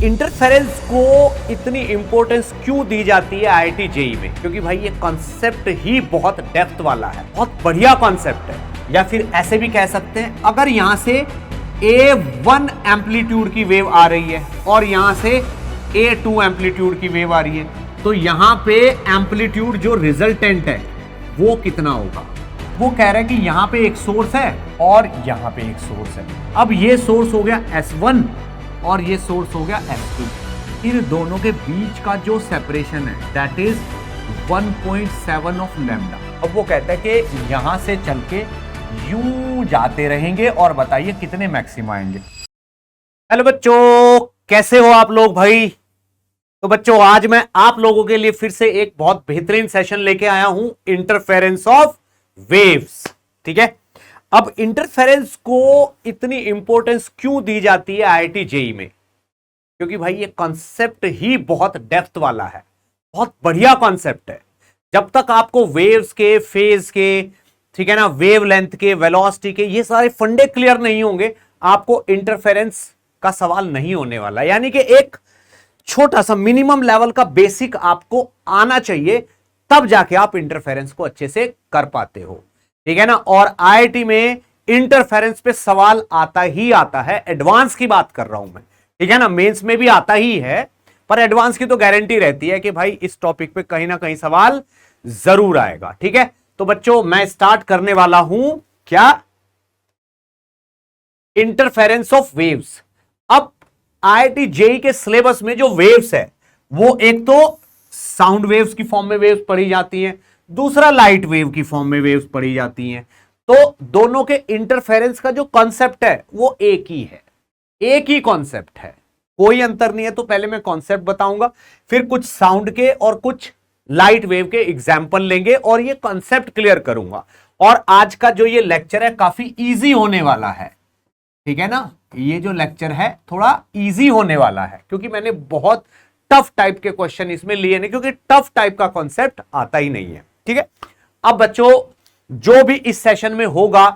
Interference को इतनी importance क्यों दी जाती है आईआईटी जेईई में? क्योंकि भाई ये कॉन्सेप्ट ही बहुत डेप्थ वाला है, बहुत बढ़िया कॉन्सेप्ट है। या फिर ऐसे भी कह सकते हैं, अगर यहां से A1 एम्पलीट्यूड की वेव आ रही है और यहां से A2 एम्पलीट्यूड की वेव आ रही है, तो यहां पे एम्पलीट्यूड जो रिजल्टेंट है वो कितना होगा? वो कह रहा है कि यहां पे एक सोर्स है और यहां पे एक सोर्स है। अब ये सोर्स हो गया S1 और ये सोर्स हो गया S2। इन दोनों के बीच का जो सेपरेशन है दैट इज 1.7 ऑफ लैम्डा। अब वो कहता है कि यहां से चल के यूं जाते रहेंगे और बताइए कितने मैक्सिमा आएंगे। हेलो बच्चों, कैसे हो आप लोग भाई? तो बच्चों, आज मैं आप लोगों के लिए फिर से एक बहुत बेहतरीन सेशन लेके आया हूं, इंटरफेरेंस ऑफ वेव्स। ठीक है, अब इंटरफेरेंस को इतनी इंपॉर्टेंस क्यों दी जाती है आईआईटी जेईई में? क्योंकि भाई ये कॉन्सेप्ट ही बहुत डेप्थ वाला है, बहुत बढ़िया कॉन्सेप्ट है। जब तक आपको वेव्स के, फेज के, ठीक है ना, वेव लेंथ के, वेलोसिटी के, ये सारे फंडे क्लियर नहीं होंगे, आपको इंटरफेरेंस का सवाल नहीं होने वाला। यानी कि एक छोटा सा मिनिमम लेवल का बेसिक आपको आना चाहिए, तब जाके आप इंटरफेरेंस को अच्छे से कर पाते हो। ठीक है ना। और आईआईटी में इंटरफेरेंस पे सवाल आता ही आता है। एडवांस की बात कर रहा हूं मैं, ठीक है ना। मेंस में भी आता ही है, पर एडवांस की तो गारंटी रहती है कि भाई इस टॉपिक पे कहीं ना कहीं सवाल जरूर आएगा। ठीक है, तो बच्चों मैं स्टार्ट करने वाला हूं क्या, इंटरफेरेंस ऑफ वेव्स। अब आईआईटी जेईई के सिलेबस में जो वेव्स है वो एक तो साउंड वेव्स की फॉर्म में वेव्स पढ़ी जाती हैं, दूसरा लाइट वेव की फॉर्म में वेव्स पढ़ी जाती हैं। तो दोनों के इंटरफेरेंस का जो कॉन्सेप्ट है वो एक ही है, एक ही कॉन्सेप्ट है, कोई अंतर नहीं है। तो पहले मैं कॉन्सेप्ट बताऊंगा, फिर कुछ साउंड के और कुछ लाइट वेव के एग्जाम्पल लेंगे और ये कॉन्सेप्ट क्लियर करूंगा। और आज का जो ये लेक्चर है काफी इजी होने वाला है, ठीक है ना। ये जो लेक्चर है थोड़ा इजी होने वाला है, क्योंकि मैंने बहुत टफ टाइप के क्वेश्चन इसमें लिए नहीं, क्योंकि टफ टाइप का कॉन्सेप्ट आता ही नहीं है। ठीक है, अब बच्चों जो भी इस सेशन में होगा,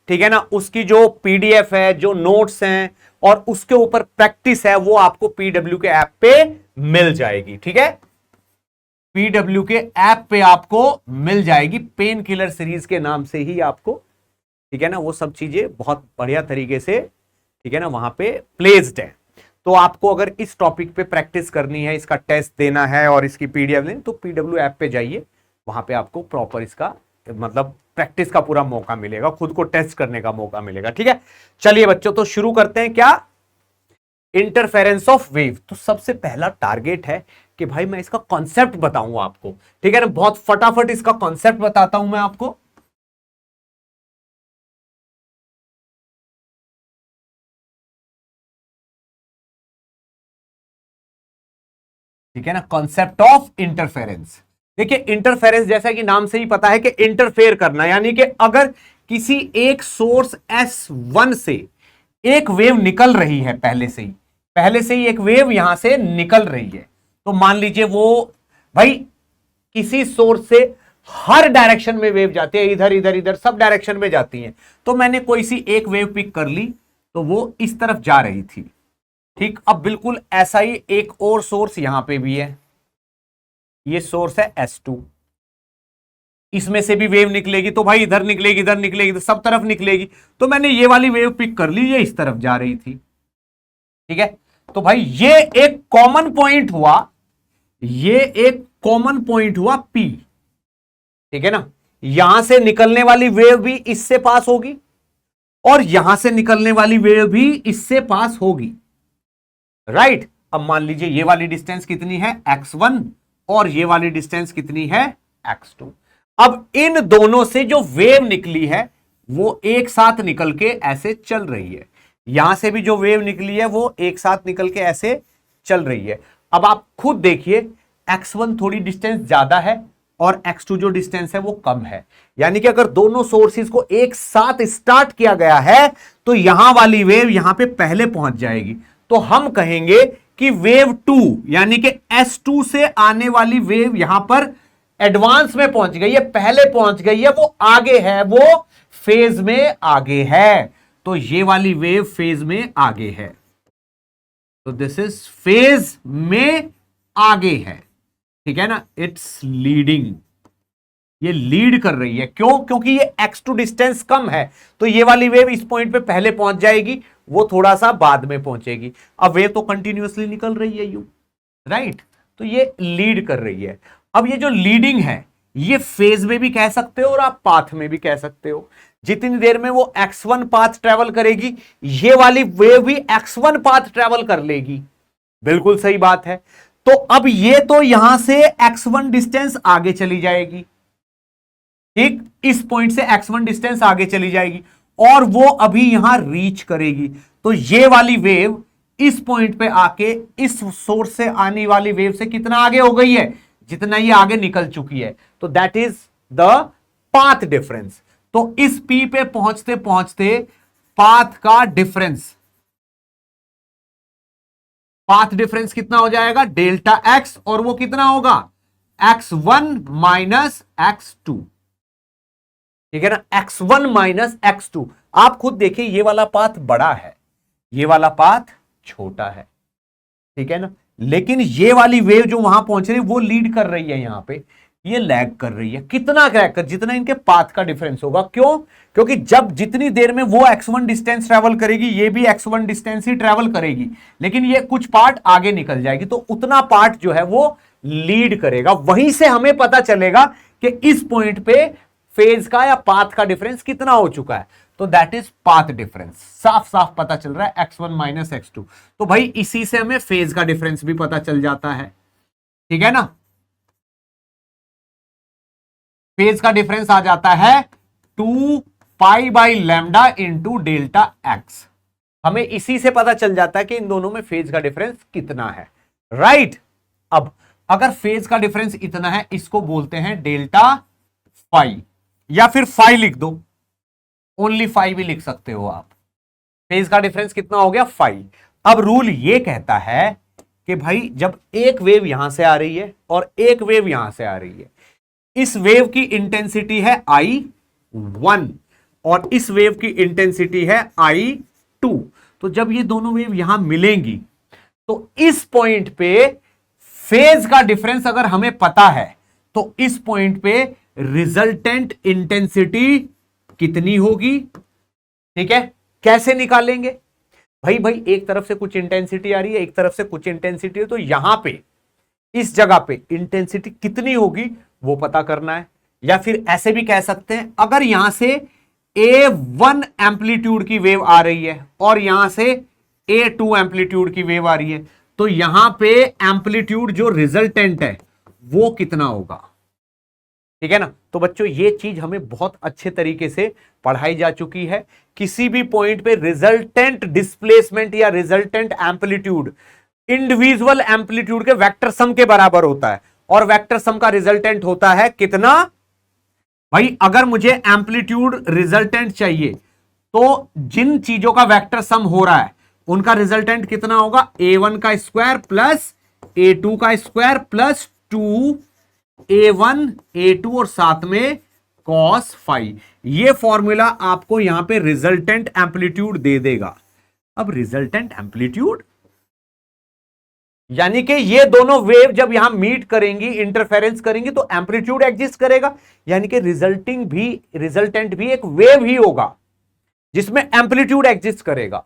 ठीक है ना, उसकी जो पीडीएफ है, जो नोट्स हैं और उसके ऊपर प्रैक्टिस है, वो आपको पीडब्ल्यू के ऐप पे मिल जाएगी। ठीक है, पीडब्ल्यू के ऐप पे आपको मिल जाएगी, पेन किलर सीरीज के नाम से ही आपको, ठीक है ना, वो सब चीजें बहुत बढ़िया तरीके से, ठीक है ना, वहां पे प्लेस्ड है। तो आपको अगर इस टॉपिक पे प्रैक्टिस करनी है, इसका टेस्ट देना है और इसकी पीडीएफ लेनी, तो पीडब्ल्यू ऐप पे जाइए, वहां पे आपको प्रॉपर इसका मतलब प्रैक्टिस का पूरा मौका मिलेगा, खुद को टेस्ट करने का मौका मिलेगा। ठीक है, चलिए बच्चों, तो शुरू करते हैं क्या, इंटरफेरेंस ऑफ वेव। तो सबसे पहला टारगेट है कि भाई मैं इसका कॉन्सेप्ट बताऊंगा आपको, ठीक है ना, बहुत फटाफट इसका कॉन्सेप्ट बताता हूं मैं आपको। ठीक है ना, कॉन्सेप्ट ऑफ इंटरफेरेंस। देखिए, इंटरफेरेंस जैसा कि नाम से ही पता है कि इंटरफेयर करना, यानी कि अगर किसी एक सोर्स S1 से एक वेव निकल रही है, पहले से ही एक वेव यहां से निकल रही है, तो मान लीजिए वो भाई किसी सोर्स से हर डायरेक्शन में वेव जाती है, इधर इधर इधर सब डायरेक्शन में जाती है। तो मैंने कोई सी एक वेव पिक कर ली, तो वो इस तरफ जा रही थी। ठीक, अब बिल्कुल ऐसा ही एक और सोर्स यहां पे भी है, ये सोर्स है S2, इसमें से भी वेव निकलेगी, तो भाई इधर निकलेगी, इधर निकलेगी, सब तरफ निकलेगी। तो मैंने ये वाली वेव पिक कर ली, ये इस तरफ जा रही थी। ठीक है, तो भाई ये एक कॉमन पॉइंट हुआ, ये एक कॉमन पॉइंट हुआ P। ठीक है ना, यहां से निकलने वाली वेव भी इससे पास होगी और यहां से निकलने वाली वेव भी इससे पास होगी, राइट। अब मान लीजिए ये वाली डिस्टेंस कितनी है, x1, और ये वाली डिस्टेंस कितनी है, x2। अब इन दोनों से जो वेव निकली है वो एक साथ निकल के ऐसे चल रही है, यहां से भी जो वेव निकली है वो एक साथ निकल के ऐसे चल रही है। अब आप खुद देखिए, x1 थोड़ी डिस्टेंस ज्यादा है और x2 जो डिस्टेंस है वो कम है। यानी कि अगर दोनों सोर्सेज को एक साथ स्टार्ट किया गया है तो यहां वाली वेव यहां पे पहले पहुंच जाएगी, तो हम कहेंगे कि वेव 2 यानी कि S2 से आने वाली वेव यहां पर एडवांस में पहुंच गई है, पहले पहुंच गई है, वो आगे है, वो फेज में आगे है। तो ये वाली वेव फेज में आगे है। तो दिस इज फेज में आगे है, ठीक है ना, इट्स लीडिंग, ये लीड कर रही है। क्यों? क्योंकि ये x2 डिस्टेंस कम है, तो ये वाली वेव इस पॉइंट पे पहले पहुंच जाएगी, वो थोड़ा सा बाद में पहुंचेगी। अब वेव तो कंटिन्यूअसली निकल रही है यू, राइट, तो ये लीड कर रही है। अब ये जो लीडिंग है ये फेज में भी कह सकते हो और आप पाथ में भी कह सकते हो। जितनी देर में वो x1 पाथ ट्रेवल करेगी, ये वाली वेव भी x1 पाथ ट्रेवल कर लेगी। बिल्कुल सही बात है। तो अब ये तो यहां से x1 डिस्टेंस आगे चली जाएगी, ठीक, इस पॉइंट से x1 डिस्टेंस आगे चली जाएगी और वो अभी यहां रीच करेगी। तो ये वाली वेव इस पॉइंट पे आके इस सोर्स से आने वाली वेव से कितना आगे हो गई है, जितना ये आगे निकल चुकी है। तो that is the path difference. तो इस P पे पहुंचते पहुंचते पाथ का डिफरेंस, पाथ डिफरेंस कितना हो जाएगा, डेल्टा x, और वो कितना होगा, x1 माइनस x2, ठीक है ना, x1 माइनस x2। आप खुद देखिए ये वाला पाथ बड़ा है, ये वाला पाथ छोटा है, ठीक है ना, लेकिन ये वाली वेव जो वहां पहुंच रही है वो लीड कर रही है, यहां पे ये लैग कर रही है। कितना लैग कर, जितना इनके पाथ का डिफरेंस होगा। क्यों? क्योंकि जब जितनी देर में वो x1 डिस्टेंस ट्रेवल करेगी, ये भी x1 डिस्टेंस ही ट्रेवल करेगी, लेकिन ये कुछ पार्ट आगे निकल जाएगी, तो उतना पार्ट जो है वो लीड करेगा। वहीं से हमें पता चलेगा कि इस पॉइंट पे फेज का या पाथ का डिफरेंस कितना हो चुका है। तो दैट इज पाथ डिफरेंस। साफ साफ पता चल रहा है x1 माइनस x2। तो भाई इसी से हमें फेज का डिफरेंस भी पता चल जाता है, ठीक है ना। फेज का डिफरेंस आ जाता है 2 pi by lambda into delta x. हमें इसी से पता चल जाता है कि इन दोनों में फेज का डिफरेंस कितना है, राइट। अब अगर फेज का डिफरेंस इतना है, इसको बोलते हैं डेल्टा फाई, या फिर फाई लिख दो, ओनली फाई भी लिख सकते हो आप। फेज का डिफरेंस कितना हो गया, फाई। अब रूल ये कहता है कि भाई जब एक वेव यहां से आ रही है और एक वेव यहां से आ रही है, इस वेव की इंटेंसिटी है I1 और इस वेव की इंटेंसिटी है I2। तो जब ये दोनों वेव यहां मिलेंगी तो इस पॉइंट पे फेज का डिफरेंस अगर हमें पता है तो इस पॉइंट पे रिजल्टेंट इंटेंसिटी कितनी होगी, ठीक है। कैसे निकालेंगे भाई एक तरफ से कुछ इंटेंसिटी आ रही है, एक तरफ से कुछ इंटेंसिटी है, तो यहां पे इस जगह पे इंटेंसिटी कितनी होगी वो पता करना है। या फिर ऐसे भी कह सकते हैं, अगर यहां से A1 एम्पलीट्यूड की वेव आ रही है और यहां से A2 एम्पलीट्यूड की वेव आ रही है, तो यहां पे एम्पलीट्यूड जो रिजल्टेंट है वो कितना होगा, ठीक है ना। तो बच्चों ये चीज हमें बहुत अच्छे तरीके से पढ़ाई जा चुकी है। किसी भी पॉइंट पे रिजल्टेंट डिस्प्लेसमेंट या रिजल्टेंट एम्पलीट्यूड इंडिविजुअल एम्पलीट्यूड के वेक्टर सम के बराबर होता है, और वेक्टर सम का रिजल्टेंट होता है कितना भाई। अगर मुझे एम्पलीट्यूड रिजल्टेंट चाहिए तो जिन चीजों का वेक्टर सम हो रहा है उनका रिजल्टेंट कितना होगा, A1 का स्क्वायर प्लस A2 का स्क्वायर प्लस 2A1 A2 और साथ में cos फाई। ये फॉर्मूला आपको यहां पे रिजल्टेंट एम्पलीट्यूड दे देगा। अब रिजल्टेंट एम्पलीट्यूड यानी कि ये दोनों वेव जब यहां मीट करेंगी, इंटरफेरेंस करेंगी, तो एम्पलीट्यूड एग्जिस्ट करेगा, यानी कि रिजल्टेंट भी एक वेव ही होगा जिसमें एम्पलीट्यूड एग्जिस्ट करेगा।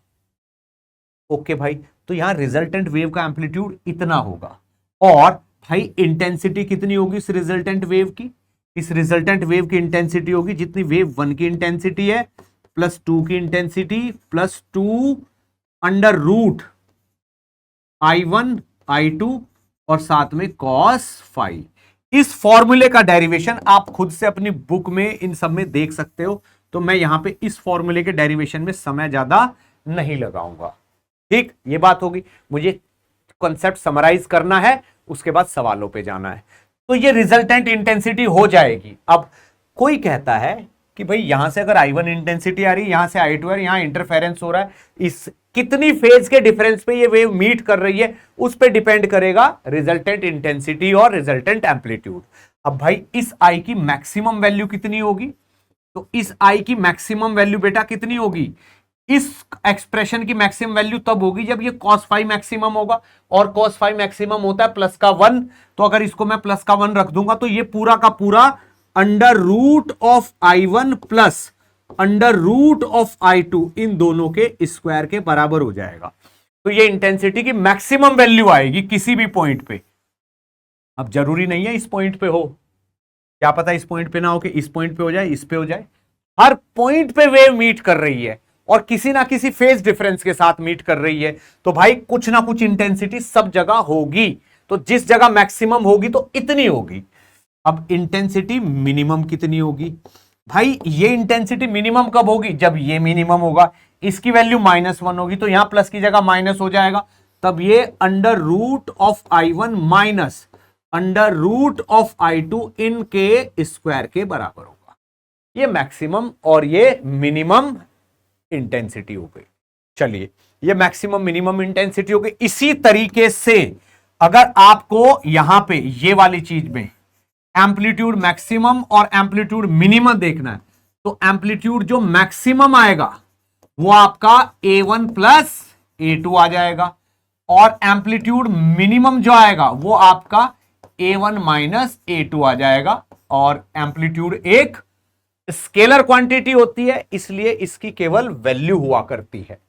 ओके भाई, तो यहां रिजल्टेंट वेव का एम्पलीट्यूड इतना होगा, और भाई इंटेंसिटी कितनी होगी इस रिजल्टेंट वेव की, इस रिजल्टेंट वेव की इंटेंसिटी होगी जितनी वेव 1 की इंटेंसिटी है प्लस 2 की intensity plus 2 under root I1 I2 और साथ में cos फाई। इस फॉर्मूले का डेरिवेशन आप खुद से अपनी बुक में इन सब में देख सकते हो, तो मैं यहां पे इस फॉर्मूले के डेरिवेशन में समय ज्यादा नहीं लगाऊंगा। ठीक, ये बात होगी। मुझे कॉन्सेप्ट समराइज करना है, उसके बाद सवालों पे जाना है। तो ये रिजल्टेंट इंटेंसिटी हो जाएगी। अब कोई कहता है कि भाई यहां से अगर I1 इंटेंसिटी आ रही है, यहां से I2 है, यहां इंटरफेरेंस हो रहा है, इस कितनी फेज के डिफरेंस पे ये वेव मीट कर रही है उस पे डिपेंड करेगा रिजल्टेंट इंटेंसिटी और रिजल्टेंट एम्पलीट्यूड। अब भाई इस I की मैक्सिमम वैल्यू कितनी होगी, तो इस I की मैक्सिमम वैल्यू बेटा कितनी होगी, इस एक्सप्रेशन की मैक्सिमम वैल्यू तब होगी जब ये cos फाइव मैक्सिमम होगा, और cos फाइव मैक्सिमम होता है प्लस का 1, तो अगर इसको मैं प्लस का 1 रख दूंगा तो ये पूरा का पूरा under root of I1 plus under root of I2 इन दोनों के स्क्वायर के बराबर हो जाएगा। तो ये इंटेंसिटी की मैक्सिमम वैल्यू आएगी किसी भी पॉइंट पे। अब जरूरी नहीं है इस पॉइंट पे हो, क्या पता इस पॉइंट पे ना हो कि इस पॉइंट पे हो जाए, इस पे हो जाए। हर पॉइंट पे वेव मीट कर रही है और किसी ना किसी फेज डिफरेंस के साथ मीट कर रही है, तो भाई कुछ ना कुछ इंटेंसिटी सब जगह होगी। तो जिस जगह मैक्सिमम होगी तो इतनी होगी। अब इंटेंसिटी मिनिमम कितनी होगी? भाई ये इंटेंसिटी मिनिमम कब होगी? जब ये मिनिमम होगा, इसकी वैल्यू -1 होगी, तो यहां प्लस की जगह माइनस हो जाएगा, तब ये under root of I1 minus under root of I2 इनके स्क्वायर के बराबर होगा। ये मैक्सिमम और ये मिनिमम इंटेंसिटी हो गई। चलिए, ये मैक्सिमम मिनिमम इंटेंसिटी हो गई। इसी तरीके से अगर आपको यहां पे ये वाली चीज में एम्पलीट्यूड मैक्सिमम और एम्पलीट्यूड मिनिमम देखना है, तो एम्पलीट्यूड जो मैक्सिमम आएगा वो आपका A1 प्लस A2 आ जाएगा, और एम्पलीट्यूड मिनिमम जो आएगा वो आपका A1 माइनस A2 आ जाएगा। और एम्पलीट्यूड एक स्केलर क्वांटिटी होती है, इसलिए इसकी केवल वैल्यू हुआ करती है।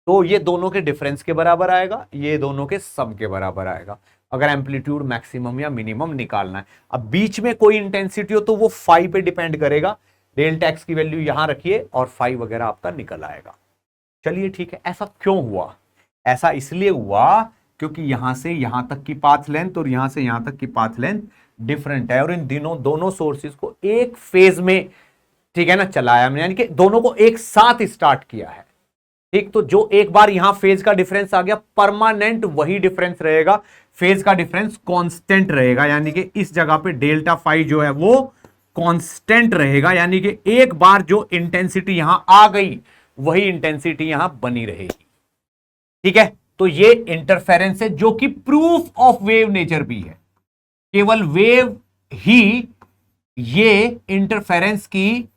तो ये दोनों के डिफरेंस के बराबर आएगा, ये दोनों के सम के बराबर आएगा, अगर एम्पलीट्यूड मैक्सिमम या मिनिमम निकालना है। अब बीच में कोई इंटेंसिटी हो तो वो फाई पे डिपेंड करेगा। डेल्टा एक्स की वैल्यू यहां रखिए और फाई वगैरह आपका निकल आएगा। चलिए ठीक है, ऐसा क्यों हुआ? ऐसा इसलिए हुआ क्योंकि यहां से यहां तक की पाथ लेंथ और यहां से यहां तक की पाथ लेंथ डिफरेंट है, और इन दोनों सोर्सेज को एक फेज में, ठीक है ना, चलाया मैंने, यानी कि दोनों को एक साथ स्टार्ट किया है। ठीक, तो जो एक बार यहां फेज का डिफरेंस आ गया, परमानेंट वही डिफरेंस रहेगा, फेज का डिफरेंस कांस्टेंट रहेगा, यानी कि इस जगह पे डेल्टा फाई जो है वो कांस्टेंट रहेगा, यानी कि एक बार जो इंटेंसिटी यहां आ गई वही इंटेंसिटी यहां बनी रहेगी। ठीक है, तो ये इंटरफेरेंस है जो कि प्रूफ ऑफ वेव नेचर भी है। केवल वेव ही ये इंटरफेरेंस की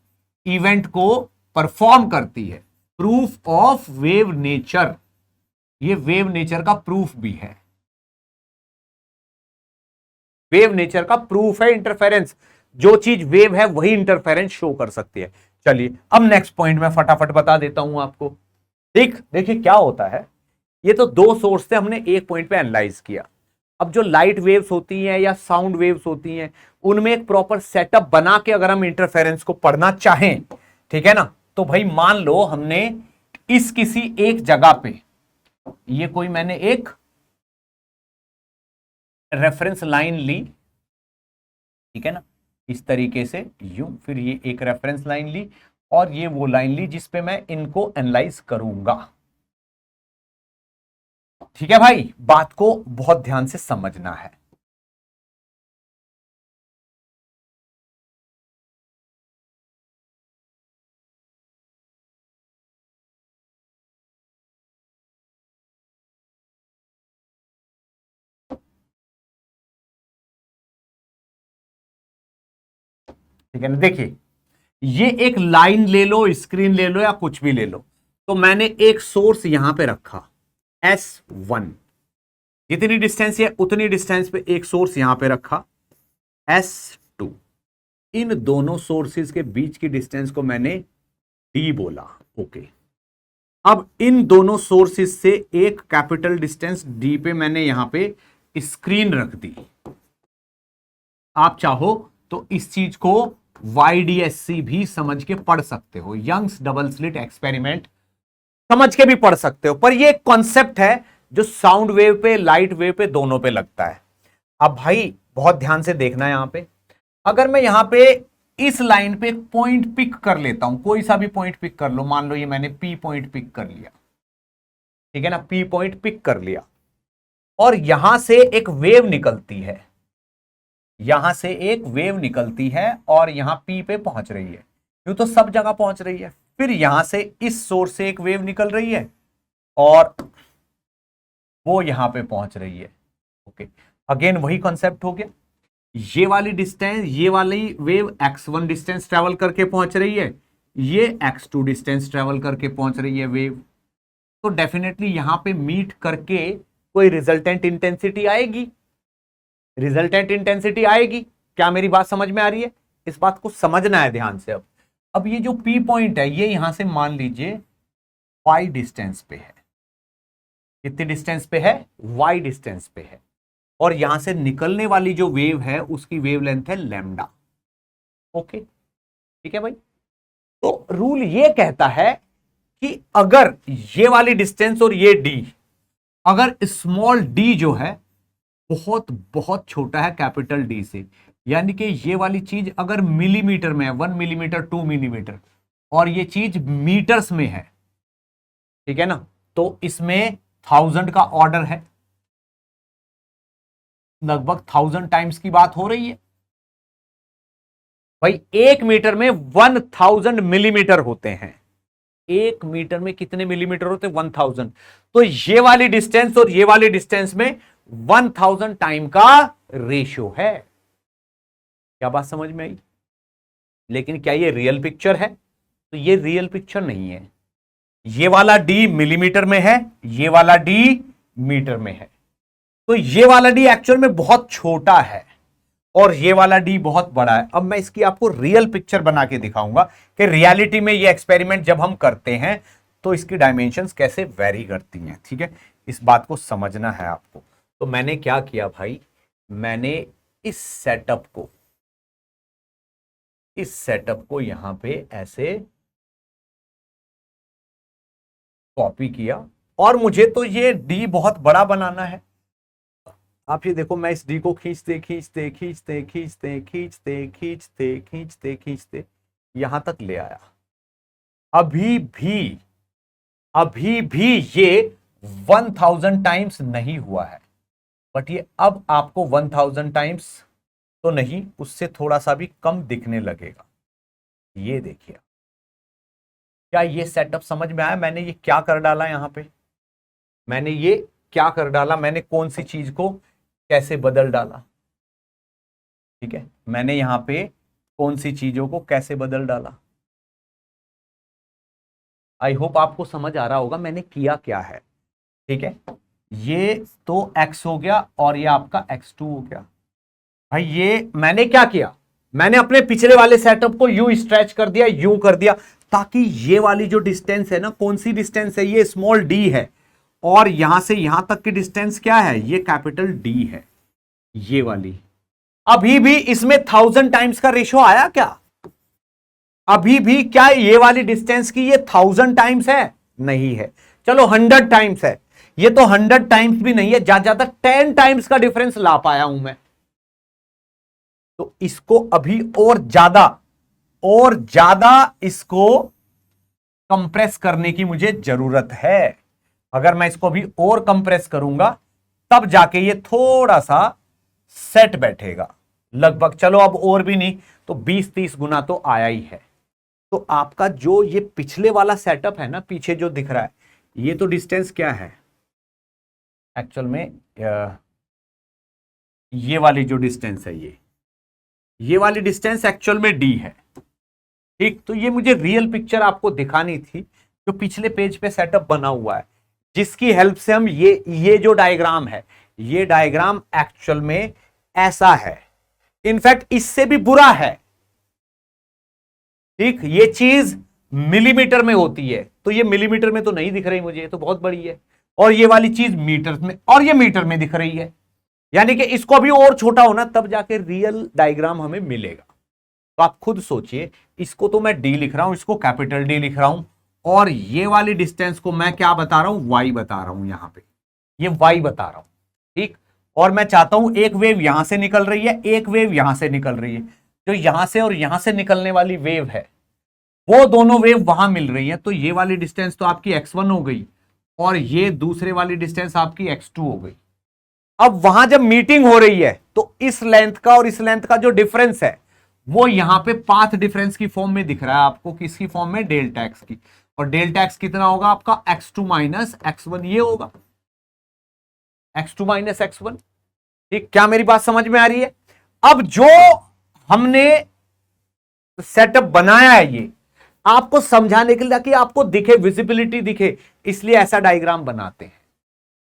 इवेंट को परफॉर्म करती है। प्रूफ ऑफ वेव नेचर, ये वेव नेचर का प्रूफ भी है। वेव नेचर का प्रूफ है इंटरफेरेंस। जो चीज वेव है वही इंटरफेरेंस शो कर सकती है। चलिए, अब नेक्स्ट पॉइंट में फटाफट बता देता हूं आपको। ठीक, देखिए क्या होता है, ये तो दो सोर्स से हमने एक पॉइंट पे एनालाइज किया। अब जो लाइट वेव्स होती हैं या साउंड वेव्स होती हैं, उनमें एक प्रॉपर सेटअप बना के अगर हम इंटरफेरेंस को पढ़ना चाहें, ठीक है ना, तो भाई मान लो हमने इस किसी एक जगह पे, ये कोई मैंने एक रेफरेंस लाइन ली, ठीक है ना, इस तरीके से यूं, फिर ये एक रेफरेंस लाइन ली और ये वो लाइन ली जिस पे मैं इनको एनालाइज करूंगा। ठीक है भाई, बात को बहुत ध्यान से समझना है। ठीक है ना, देखिए ये एक लाइन ले लो, स्क्रीन ले लो या कुछ भी ले लो, तो मैंने एक सोर्स यहां पे रखा S1, जितनी डिस्टेंस है उतनी डिस्टेंस पे एक सोर्स यहां पे रखा S2। इन दोनों सोर्सेज के बीच की डिस्टेंस को मैंने D बोला। ओके, अब इन दोनों सोर्सेज से एक कैपिटल डिस्टेंस D पे मैंने यहां पे स्क्रीन रख दी। आप चाहो तो इस चीज को YDSC भी समझ के पढ़ सकते हो, यंग्स डबल स्लिट एक्सपेरिमेंट समझ के भी पढ़ सकते हो, पर ये कॉन्सेप्ट है जो साउंड वेव पे, लाइट वेव पे, दोनों पे लगता है। अब भाई बहुत ध्यान से देखना है, यहां पे अगर मैं यहां पे इस लाइन पे एक पॉइंट पिक कर लेता हूं, कोई सा भी पॉइंट पिक कर लो, मान लो ये मैंने P पॉइंट पिक कर लिया, ठीक है ना, P पॉइंट पिक कर लिया, और यहां से एक वेव निकलती है, यहां से एक वेव निकलती है और यहां P पे पहुंच रही है, यूं तो सब जगह पहुंच रही है। फिर यहां से इस सोर्स से एक वेव निकल रही है और वो यहां पे पहुंच रही है। ओके, अगेन वही कॉन्सेप्ट हो गया, ये वाली डिस्टेंस, ये वाली वेव x1 डिस्टेंस ट्रेवल करके पहुंच रही है, ये x2 डिस्टेंस ट्रेवल करके पहुंच रही है वेव, तो डेफिनेटली यहां पे मीट करके कोई रिजल्टेंट इंटेंसिटी आएगी, रिजल्टेंट इंटेंसिटी आएगी। क्या मेरी बात समझ में आ रही है? इस बात को समझना है ध्यान से। अब ये जो P पॉइंट है ये यहां से मान लीजिए y डिस्टेंस पे है। कितनी डिस्टेंस पे है? y डिस्टेंस पे है। और यहां से निकलने वाली जो वेव है उसकी वेवलेंथ है लैम्डा। ओके, ठीक है भाई। तो रूल ये कहता है कि अगर ये वाली डिस्टेंस और ये d, अगर स्मॉल d जो है बहुत बहुत छोटा है कैपिटल D से, यानी कि ये वाली चीज अगर मिलीमीटर में है, 1 मिलीमीटर 2 मिलीमीटर, और ये चीज मीटर्स में है, ठीक है ना, तो इसमें 1000 का ऑर्डर है, लगभग 1000 टाइम्स की बात हो रही है भाई। 1 मीटर में 1000 मिलीमीटर होते हैं। 1 मीटर में कितने मिलीमीटर होते हैं? 1000। तो ये वाली डिस्टेंस और ये वाली डिस्टेंस में 1000 टाइम का रेशियो है। क्या बात समझ में आई? लेकिन क्या ये रियल पिक्चर है? तो ये रियल पिक्चर नहीं है। ये वाला d मिलीमीटर में है, ये वाला d मीटर में है। तो ये वाला d एक्चुअल में बहुत छोटा है और ये वाला d बहुत बड़ा है। अब मैं इसकी आपको रियल पिक्चर बना के दिखाऊंगा कि रियलिटी में ये एक्सपेरिमेंट जब हम करते हैं तो इसकी डायमेंशंस कैसे वेरी करती हैं। ठीक है, इस बात को समझना है आपको। तो मैंने क्या किया भाई, मैंने इस सेटअप को यहां पे ऐसे कॉपी किया और मुझे तो ये d बहुत बड़ा बनाना है। आप ये देखो, मैं इस d को खींचते खींचते खींचते खींचते खींचते खींचते खींचते खींचते यहां तक ले आया। अभी भी ये 1000 टाइम्स नहीं हुआ है, बट ये अब आपको 1000 टाइम्स तो नहीं, उससे थोड़ा सा भी कम दिखने लगेगा। ये देखिए, क्या ये सेटअप समझ में आया? मैंने ये क्या कर डाला यहां पे, मैंने ये क्या कर डाला, मैंने कौन सी चीज को कैसे बदल डाला। ठीक है, मैंने यहां पे कौन सी चीजों को कैसे बदल डाला। आई होप आपको समझ आ रहा होगा मैंने किया क्या है। ठीक है, ये तो x हो गया और ये आपका x2 हो गया। भाई ये मैंने क्या किया, मैंने अपने पिछले वाले सेटअप को यूं स्ट्रेच कर दिया, यूं कर दिया, ताकि ये वाली जो डिस्टेंस है ना, कौन सी डिस्टेंस है, ये स्मॉल d है, और यहां से यहां तक की डिस्टेंस क्या है, ये कैपिटल D है, ये वाली। अभी भी इसमें 1000 टाइम्स का रेशियो आया क्या? अभी भी क्या ये वाली डिस्टेंस की ये 1000 टाइम्स है? नहीं है। चलो 100 टाइम्स है, ये तो 100 टाइम्स भी नहीं है, ज्यादा 10 टाइम्स का डिफरेंस ला पाया हूं मैं। तो इसको अभी और ज्यादा इसको कंप्रेस करने की मुझे जरूरत है। अगर मैं इसको अभी और कंप्रेस करूंगा तब जाके ये थोड़ा सा सेट बैठेगा, लगभग। चलो अब और भी नहीं तो 20-30 गुना तो आया ही है। तो आपका जो ये पिछले वाला सेटअप है ना, पीछे जो दिख रहा है, ये तो डिस्टेंस क्या है एक्चुअल में, ये वाली जो डिस्टेंस है, ये वाली डिस्टेंस एक्चुअल में d है। ठीक, तो ये मुझे रियल पिक्चर आपको दिखानी थी जो पिछले पेज पे सेटअप बना हुआ है, जिसकी हेल्प से हम ये जो डायग्राम है, ये डायग्राम एक्चुअल में ऐसा है, इनफैक्ट इससे भी बुरा है। ठीक, ये चीज मिलीमीटर में होती है, तो ये मिलीमीटर में तो नहीं दिख रही मुझे, ये तो बहुत बड़ी है, और ये वाली चीज मीटर में, और ये मीटर में दिख रही है। यानी कि इसको अभी और छोटा होना तब जाके रियल डायग्राम हमें मिलेगा। तो आप खुद सोचिए, इसको तो मैं d लिख रहा हूं, इसको कैपिटल D लिख रहा हूं, और ये वाली डिस्टेंस को मैं क्या बता रहा हूं, y बता रहा हूं, यहां पे ये y बता रहा हूं। ठीक, और मैं चाहता हूं एक वेव यहां से निकल रही है, एक वेव यहां से निकल रही है। जो यहां से और यहां से निकलने वाली वेव है, वो दोनों वेव वहां मिल रही है। तो ये वाली डिस्टेंस तो आपकी x1 हो गई, और ये दूसरे वाली डिस्टेंस आपकी x2 हो गई। अब वहां जब मीटिंग हो रही है तो इस लेंथ का और इस लेंथ का जो डिफरेंस है वो यहां पे पाथ डिफरेंस की फॉर्म में दिख रहा है आपको, किसकी फॉर्म में, डेल्टा एक्स की। और डेल्टा एक्स कितना होगा आपका, x2 माइनस x1, ये होगा x2 माइनस x1। ठीक, क्या मेरी बात समझ में आ रही है? अब जो हमने सेटअप बनाया है, आपको समझाने के लिए कि आपको दिखे, विजिबिलिटी दिखे, इसलिए ऐसा डायग्राम बनाते हैं।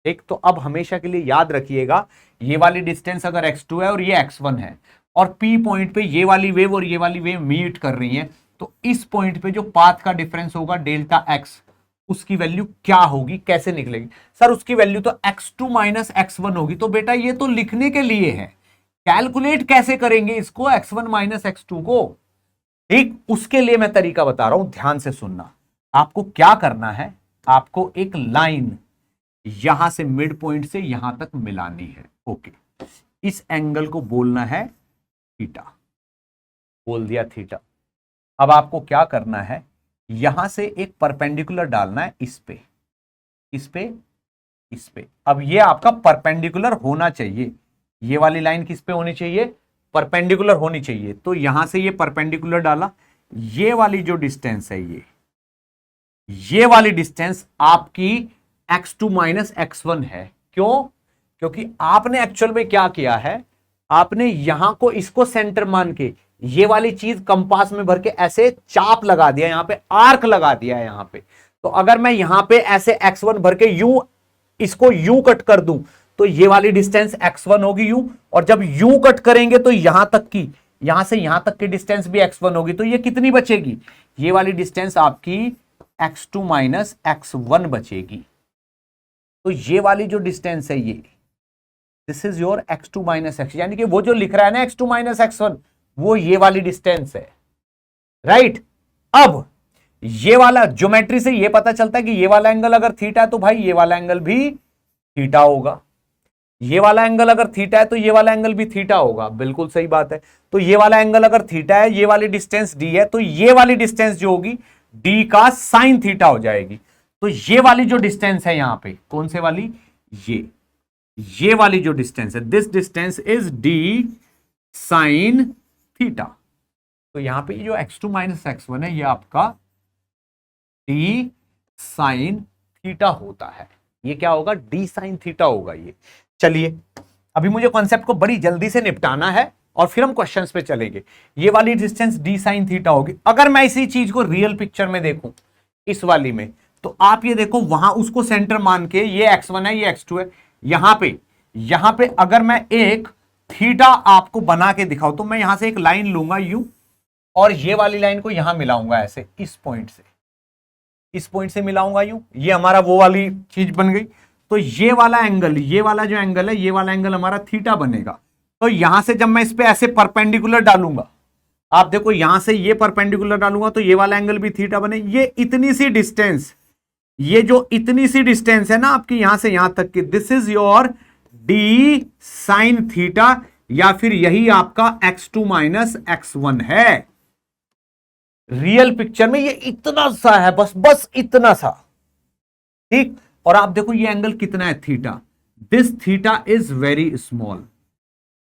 ठीक, तो अब हमेशा के लिए याद रखिएगा, ये वाली डिस्टेंस अगर x2 है और ये x1 है और P पॉइंट पे ये वाली वेव और ये वाली वेव मीट कर रही है, तो इस पॉइंट पे जो पाथ का डिफरेंस होगा डेल्टा x, उसकी वैल्यू क्या होगी, कैसे निकलेगी? सर उसकी वैल्यू तो x2 माइनस x1 होगी। तो बेटा ये तो लिखने के लिए है, कैलकुलेट कैसे करेंगे इसको, x1 माइनस x2 को। ठीक, उसके लिए मैं तरीका बता रहा हूं, ध्यान से सुनना। आपको क्या करना है, आपको एक लाइन यहां से मिड पॉइंट से यहां तक मिलानी है। ओके, इस एंगल को बोलना है थीटा, बोल दिया थीटा। अब आपको क्या करना है, यहां से एक परपेंडिकुलर डालना है इस पे, इस पे, इस पे। अब ये आपका परपेंडिकुलर होना चाहिए, ये वाली लाइन किस पे होनी चाहिए, परपेंडिकुलर होनी चाहिए। तो यहां से ये परपेंडिकुलर डाला, ये वाली जो डिस्टेंस है, ये वाली डिस्टेंस आपकी x2 माइनस x1 है। क्यों? क्योंकि आपने एक्चुअल में क्या किया है, आपने यहां को इसको सेंटर मान के ये वाली चीज कंपास में भर के ऐसे चाप लगा दिया, यहां पे आर्क लगा दिया है यहां पे। तो अगर मैं यहां पे ऐसे x1 भर के यूं इसको यूं कट कर दूं, तो ये वाली डिस्टेंस x1 होगी यूं, और जब यूं कट करेंगे तो यहां तक की, यहां से यहां तक की डिस्टेंस भी x1 होगी। तो ये कितनी बचेगी, ये वाली डिस्टेंस आपकी x2 माइनस x1 बचेगी। तो ये वाली जो डिस्टेंस है, ये this is your x2 minus x, यानी कि वो जो लिख रहा है ना x2 माइनस x1, वो ये वाली डिस्टेंस है, राइट। अब ये वाला ज्योमेट्री से ये पता चलता है कि ये वाला एंगल अगर थीटा है तो भाई ये वाला एंगल भी थीटा होगा, ये वाला एंगल अगर थीटा है तो ये वाला एंगल भी थीटा होगा। बिल्कुल सही बात है। तो ये वाला एंगल अगर थीटा है, ये वाली डिस्टेंस डी है, तो ये वाली डिस्टेंस जो होगी डी का साइन थीटा हो जाएगी। तो ये वाली जो डिस्टेंस है यहां पे, कौन से वाली, ये वाली जो डिस्टेंस है, this distance is D sine theta. तो यहां पे ये जो x2 माइनस x1 है, ये आपका डी साइन थीटा होता है। ये क्या होगा, डी साइन थीटा होगा ये। चलिए अभी मुझे कॉन्सेप्ट को बड़ी जल्दी से निपटाना है और फिर हम क्वेश्चंस पे चलेंगे। ये वाली डिस्टेंस डी साइन थीटा होगी। अगर मैं इसी चीज को रियल पिक्चर में देखूं, इस वाली में, तो आप ये देखो, वहां उसको सेंटर मान के, ये x1 है, ये x2 है, यहां पे अगर मैं एक थीटा आपको बना के दिखाऊं, तो मैं यहां से एक लाइन लूंगा यूं, और ये वाली लाइन को यहां मिलाऊंगा ऐसे, इस पॉइंट से मिलाऊंगा यूं, ये हमारा वो वाली चीज बन गई। तो ये वाला एंगल, ये वाला जो एंगल है, ये वाला एंगल हमारा थीटा बनेगा। तो यहां से जब मैं इस पे ऐसे परपेंडिकुलर डालूंगा, आप देखो यहां से ये परपेंडिकुलर डालूंगा तो ये वाला एंगल भी थीटा बने। ये इतनी सी डिस्टेंस, ये जो इतनी सी डिस्टेंस है ना आपकी यहां से यहां तक की, this is your D sine theta, या फिर यही आपका x2 माइनस x1 है। रियल पिक्चर में ये इतना सा है, बस इतना सा, ठीक। और आप देखो ये एंगल कितना है, theta. This theta is very small,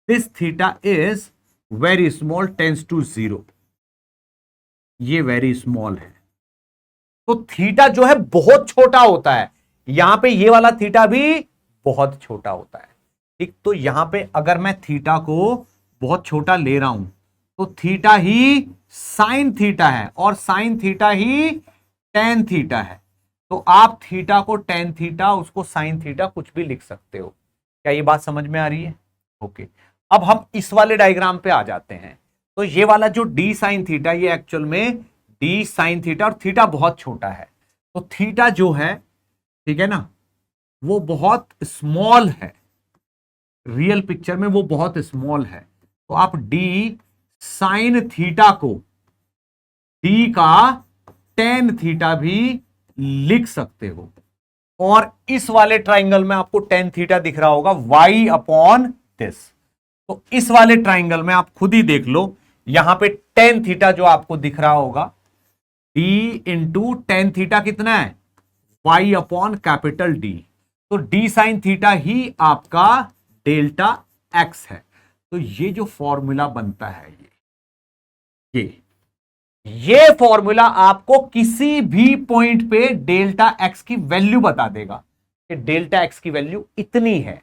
this theta is very small, tends to 0, ये वेरी स्मॉल है। तो थीटा जो है बहुत छोटा होता है, यहां पे ये वाला थीटा भी बहुत छोटा होता है, ठीक। तो यहां पे अगर मैं थीटा को बहुत छोटा ले रहा हूं, तो थीटा ही साइन थीटा है और साइन थीटा ही टेन थीटा है। तो आप थीटा को टेन थीटा, उसको साइन थीटा, कुछ भी लिख सकते हो। क्या ये बात समझ में आ रही है? ओके, अब हम इस वाले डायग्राम पे आ जाते हैं। तो ये वाला जो डी साइन थीटा, ये एक्चुअल में डी साइन थीटा, और थीटा बहुत छोटा है। तो थीटा जो है, ठीक है ना, वो बहुत स्मॉल है, रियल पिक्चर में वो बहुत स्मॉल है। तो आप डी साइन थीटा को डी का टेन थीटा भी लिख सकते हो। और इस वाले ट्राइंगल में आपको टेन थीटा दिख रहा होगा, y अपॉन दिस। तो इस वाले ट्राइंगल में आप खुद ही देख लो, यहां पे टेन थीटा जो आपको दिख रहा होगा, d इंटू टेन थीटा कितना है, y अपॉन कैपिटल D। तो d साइन थीटा ही आपका डेल्टा x है। तो ये जो फॉर्मूला बनता है, ये फॉर्मूला आपको किसी भी पॉइंट पे डेल्टा x की वैल्यू बता देगा कि डेल्टा x की वैल्यू इतनी है।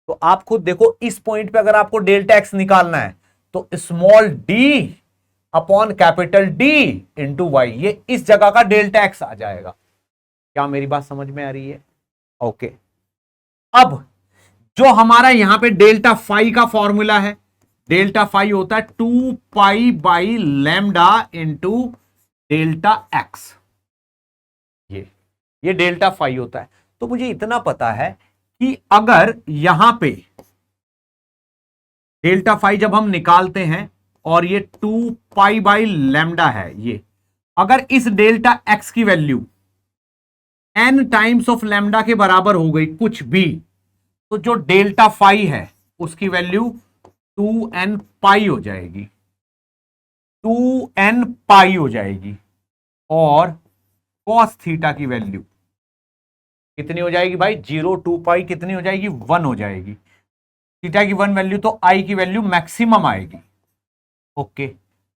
तो आप खुद देखो, इस पॉइंट पे अगर आपको डेल्टा x निकालना है तो small d upon capital D into y, ये इस जगह का डेल्टा एक्स आ जाएगा। क्या मेरी बात समझ में आ रही है? ओके। अब जो हमारा यहां पे डेल्टा फाई का फॉर्मूला है, डेल्टा फाई होता है 2 pi by lambda into delta x, ये डेल्टा फाई होता है। तो मुझे इतना पता है कि अगर यहां पे डेल्टा फाई जब हम निकालते हैं और ये 2 पाई बाई लैम्डा है, ये अगर इस डेल्टा एक्स की value n times of lambda के बराबर हो गई कुछ भी, तो जो डेल्टा फाई है उसकी वैल्यू 2n पाई हो जाएगी, 2n पाई हो जाएगी। और कॉस थीटा की वैल्यू कितनी हो जाएगी भाई? 0 2 पाई कितनी हो जाएगी? 1 हो जाएगी। थीटा की 1 वैल्यू तो आई की वैल्यू मैक्सिमम आएगी। ओके।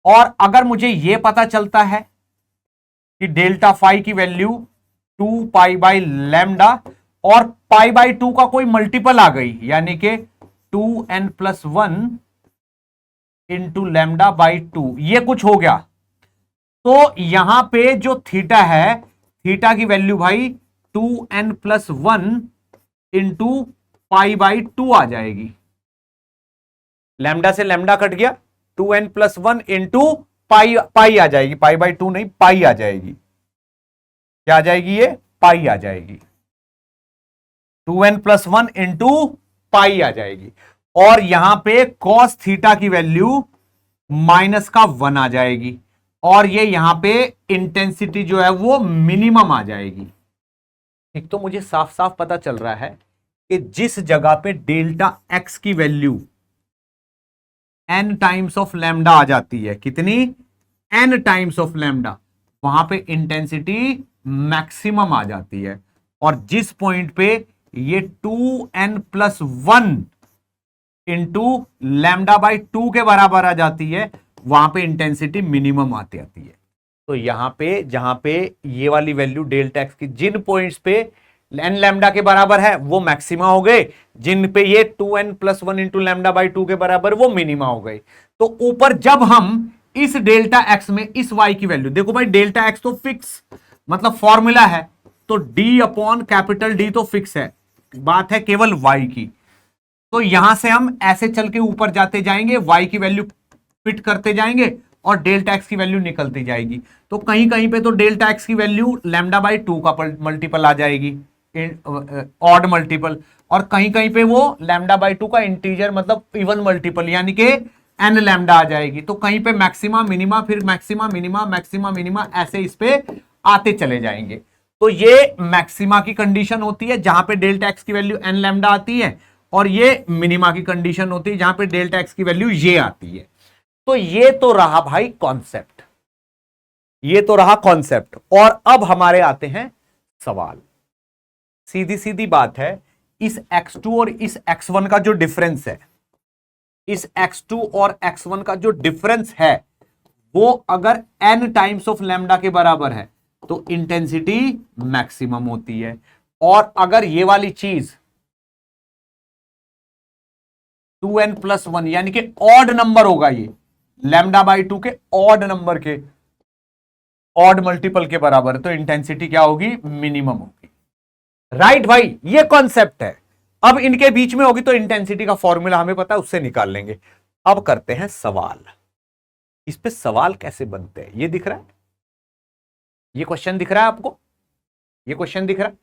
और अगर मुझे यह पता चलता है कि डेल्टा फाई की वैल्यू 2 पाई बाई लैम्डा और पाई बाई 2 का कोई मल्टीपल आ गई, यानी कि 2n+1 इंटू लैम्डा बाई 2, ये कुछ हो गया, तो यहां पे जो थीटा है, थीटा की वैल्यू भाई 2n+1 इंटू पाई बाई 2 आ जाएगी। लैम्डा से लैम्डा कट गया, 2n+1 इंटू पाई आ जाएगी, पाई बाई 2 नहीं, पाई आ जाएगी। क्या आ जाएगी? ये पाई आ जाएगी। 2n+1 इंटू पाई आ जाएगी। और यहां पे कॉस थीटा की वैल्यू -1 आ जाएगी। और ये यहां पे इंटेंसिटी जो है वो मिनिमम आ जाएगी। एक तो मुझे साफ साफ पता चल रहा है कि जिस जगह पे डेल्टा एक्स की value n times of lambda आ जाती है, कितनी? n टाइम्स ऑफ लैम्डा, वहां पे इंटेंसिटी मैक्सिमम आ जाती है। और जिस पॉइंट पे ये 2n+1 इंटू लैम्डा बाई 2 के बराबर आ जाती है, वहां पे इंटेंसिटी मिनिमम आती है। तो यहां पे जहां पे ये वाली वैल्यू डेल्टा एक्स की जिन पॉइंट्स पे एन लैम्डा के बराबर है वो मैक्सिमा हो गए, जिन पे ये 2n+1 इंटू लैम्डा बाई 2 के बराबर वो मिनिमा हो गए। तो ऊपर जब हम इस डेल्टा एक्स में इस y की वैल्यू, देखो भाई डेल्टा एक्स तो फिक्स मतलब फॉर्मूला है, तो d अपॉन कैपिटल डी तो फिक्स है, बात है केवल y की। तो यहां से हम ऐसे चल के ऊपर जाते जाएंगे, y की वैल्यू फिट करते जाएंगे और डेल्टा एक्स की वैल्यू निकलती जाएगी। तो कहीं कहीं पे तो डेल्टा एक्स की वैल्यू लैम्डा बाई 2 का मल्टीपल आ जाएगी, ऑड मल्टीपल, और कहीं कहीं पे वो लैम्डा बाई 2 का इंटीजर मतलब इवन मल्टीपल, यानी कि एन लैम्डा आ जाएगी। तो कहीं पे मैक्सिमा मिनिमा, फिर मैक्सिमा मिनिमा, मैक्सिमा मिनिमा, ऐसे इस पे आते चले जाएंगे। तो ये मैक्सिमा की कंडीशन होती है जहां पे डेल्टा एक्स की वैल्यू एन लैम्डा आती है, और ये मिनिमा की कंडीशन होती है जहां पे डेल्टा एक्स की वैल्यू ये आती है। तो ये तो रहा भाई कॉन्सेप्ट, ये तो रहा कॉन्सेप्ट। और अब हमारे आते हैं सवाल। सीधी सीधी बात है, इस x2 और इस x1 का जो डिफरेंस है, इस x2 और x1 का जो डिफरेंस है, वो अगर n टाइम्स ऑफ लैम्डा के बराबर है तो इंटेंसिटी मैक्सिमम होती है। और अगर ये वाली चीज 2n+1 यानी कि ऑड नंबर होगा, ये लैम्डा बाई 2 के ऑड नंबर के ऑड मल्टीपल के बराबर है, तो इंटेंसिटी क्या होगी? मिनिमम होगी। राइट भाई, ये कॉन्सेप्ट है। अब इनके बीच में होगी तो इंटेंसिटी का फॉर्मूला हमें पता है, उससे निकाल लेंगे। अब करते हैं सवाल। इस पे सवाल कैसे बनते हैं ये दिख रहा है, ये क्वेश्चन दिख रहा है आपको, ये क्वेश्चन दिख रहा है।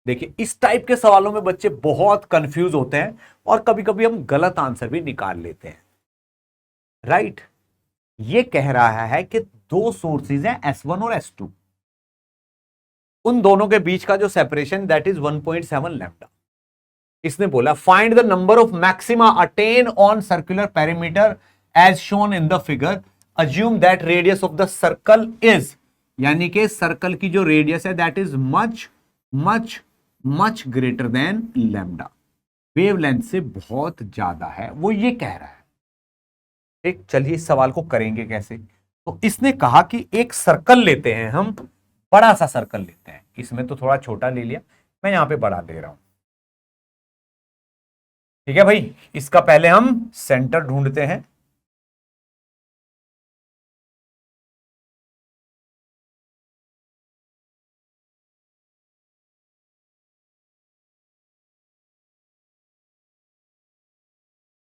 देखिए, इस टाइप के सवालों में बच्चे बहुत कंफ्यूज होते हैं और कभी कभी हम गलत आंसर भी निकाल लेते हैं। राइट, ये कह रहा है कि दो सोर्सेज हैं S1 और S2, उन दोनों के बीच का जो सेपरेशन दैट इज 1.7 लैम्डा। इसने बोला find the number of maxima attain on circular perimeter as shown in the figure, assume that radius of the circle is, यानी कि सर्कल की जो रेडियस है that is much much much greater than lambda, wavelength से बहुत ज्यादा है, वो ये कह रहा है। एक चलिए इस सवाल को करेंगे कैसे। तो इसने कहा कि एक सर्कल लेते हैं हम, बड़ा सा सर्कल लेते हैं, इसमें तो थोड़ा छोटा ले लिया, मैं यहां पे बड़ा ले रहा हूं। ठीक है भाई, इसका पहले हम सेंटर ढूंढते हैं।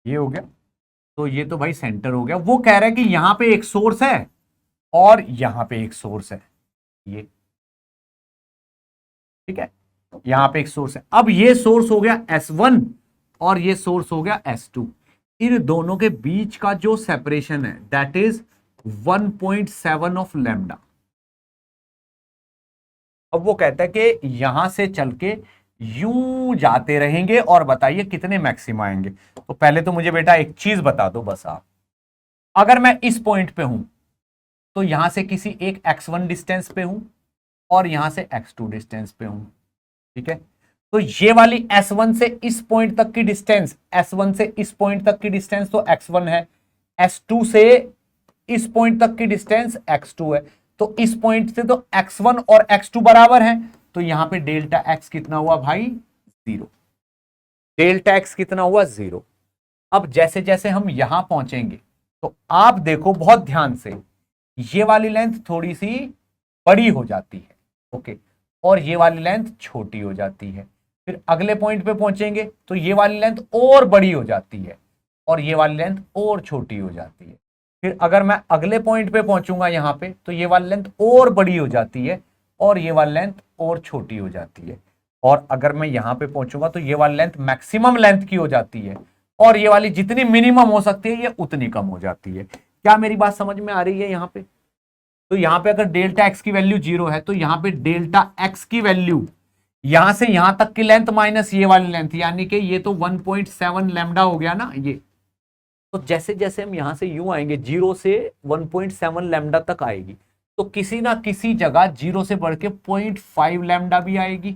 ये हो गया, तो ये तो भाई सेंटर हो गया। वो कह रहा है कि यहां पे एक सोर्स है और यहां पे एक सोर्स है, ये ठीक है, यहां पे एक सोर्स है। अब ये सोर्स हो गया S1 और ये सोर्स हो गया S2। इन दोनों के बीच का जो सेपरेशन है दैट इज 1.7 ऑफ लैम्डा। अब वो कहता है कि यहां से चल के यूं जाते रहेंगे और बताइए कितने मैक्सिमा आएंगे। तो पहले तो मुझे बेटा एक चीज बता दो बस आप, अगर मैं इस पॉइंट पे हूं तो यहां से किसी एक x1 डिस्टेंस पे हूं और यहां से x2 डिस्टेंस पे हूं, ठीक है। तो ये वाली S1 से इस पॉइंट तक की डिस्टेंस, S1 से इस पॉइंट तक की डिस्टेंस तो x1 है, S2 से इस पॉइंट तक की डिस्टेंस x2 है। तो इस पॉइंट से तो x1 और x2 बराबर हैं, तो यहां पे डेल्टा x कितना हुआ भाई, 0। डेल्टा x कितना हुआ, 0। अब जैसे जैसे हम यहां पहुंचेंगे तो आप देखो बहुत ध्यान से, ये वाली लेंथ थोड़ी सी बड़ी हो जाती है, ओके, और ये वाली लेंथ छोटी हो जाती है। फिर अगले पॉइंट पे पहुंचेंगे तो ये वाली लेंथ और बड़ी हो जाती है और ये वाली लेंथ और छोटी हो जाती है। फिर अगर मैं अगले पॉइंट पे पहुंचूंगा यहां पे तो ये वाली लेंथ और बड़ी हो जाती है और ये वाली लेंथ और छोटी हो जाती है। और अगर मैं यहां पे पहुंचूंगा तो ये वाली लेंथ मैक्सिमम लेंथ की हो जाती है और ये वाली जितनी मिनिमम हो सकती है ये उतनी कम हो जाती है। क्या मेरी बात समझ में आ रही है यहां पे? तो यहां पे अगर डेल्टा एक्स की वैल्यू 0 है तो यहां पे डेल्टा एक्स की वैल्यू यहां से यहां तक की लेंथ माइनस ये वाली लेंथ, यानी कि ये तो 1.7 लैम्डा हो गया ना ये। तो जैसे जैसे हम यहां से यूं आएंगे 0 से 1.7 लैम्डा तक आएगी, तो किसी ना किसी जगह 0 से बढ़ के 0.5 लैम्डा भी आएगी,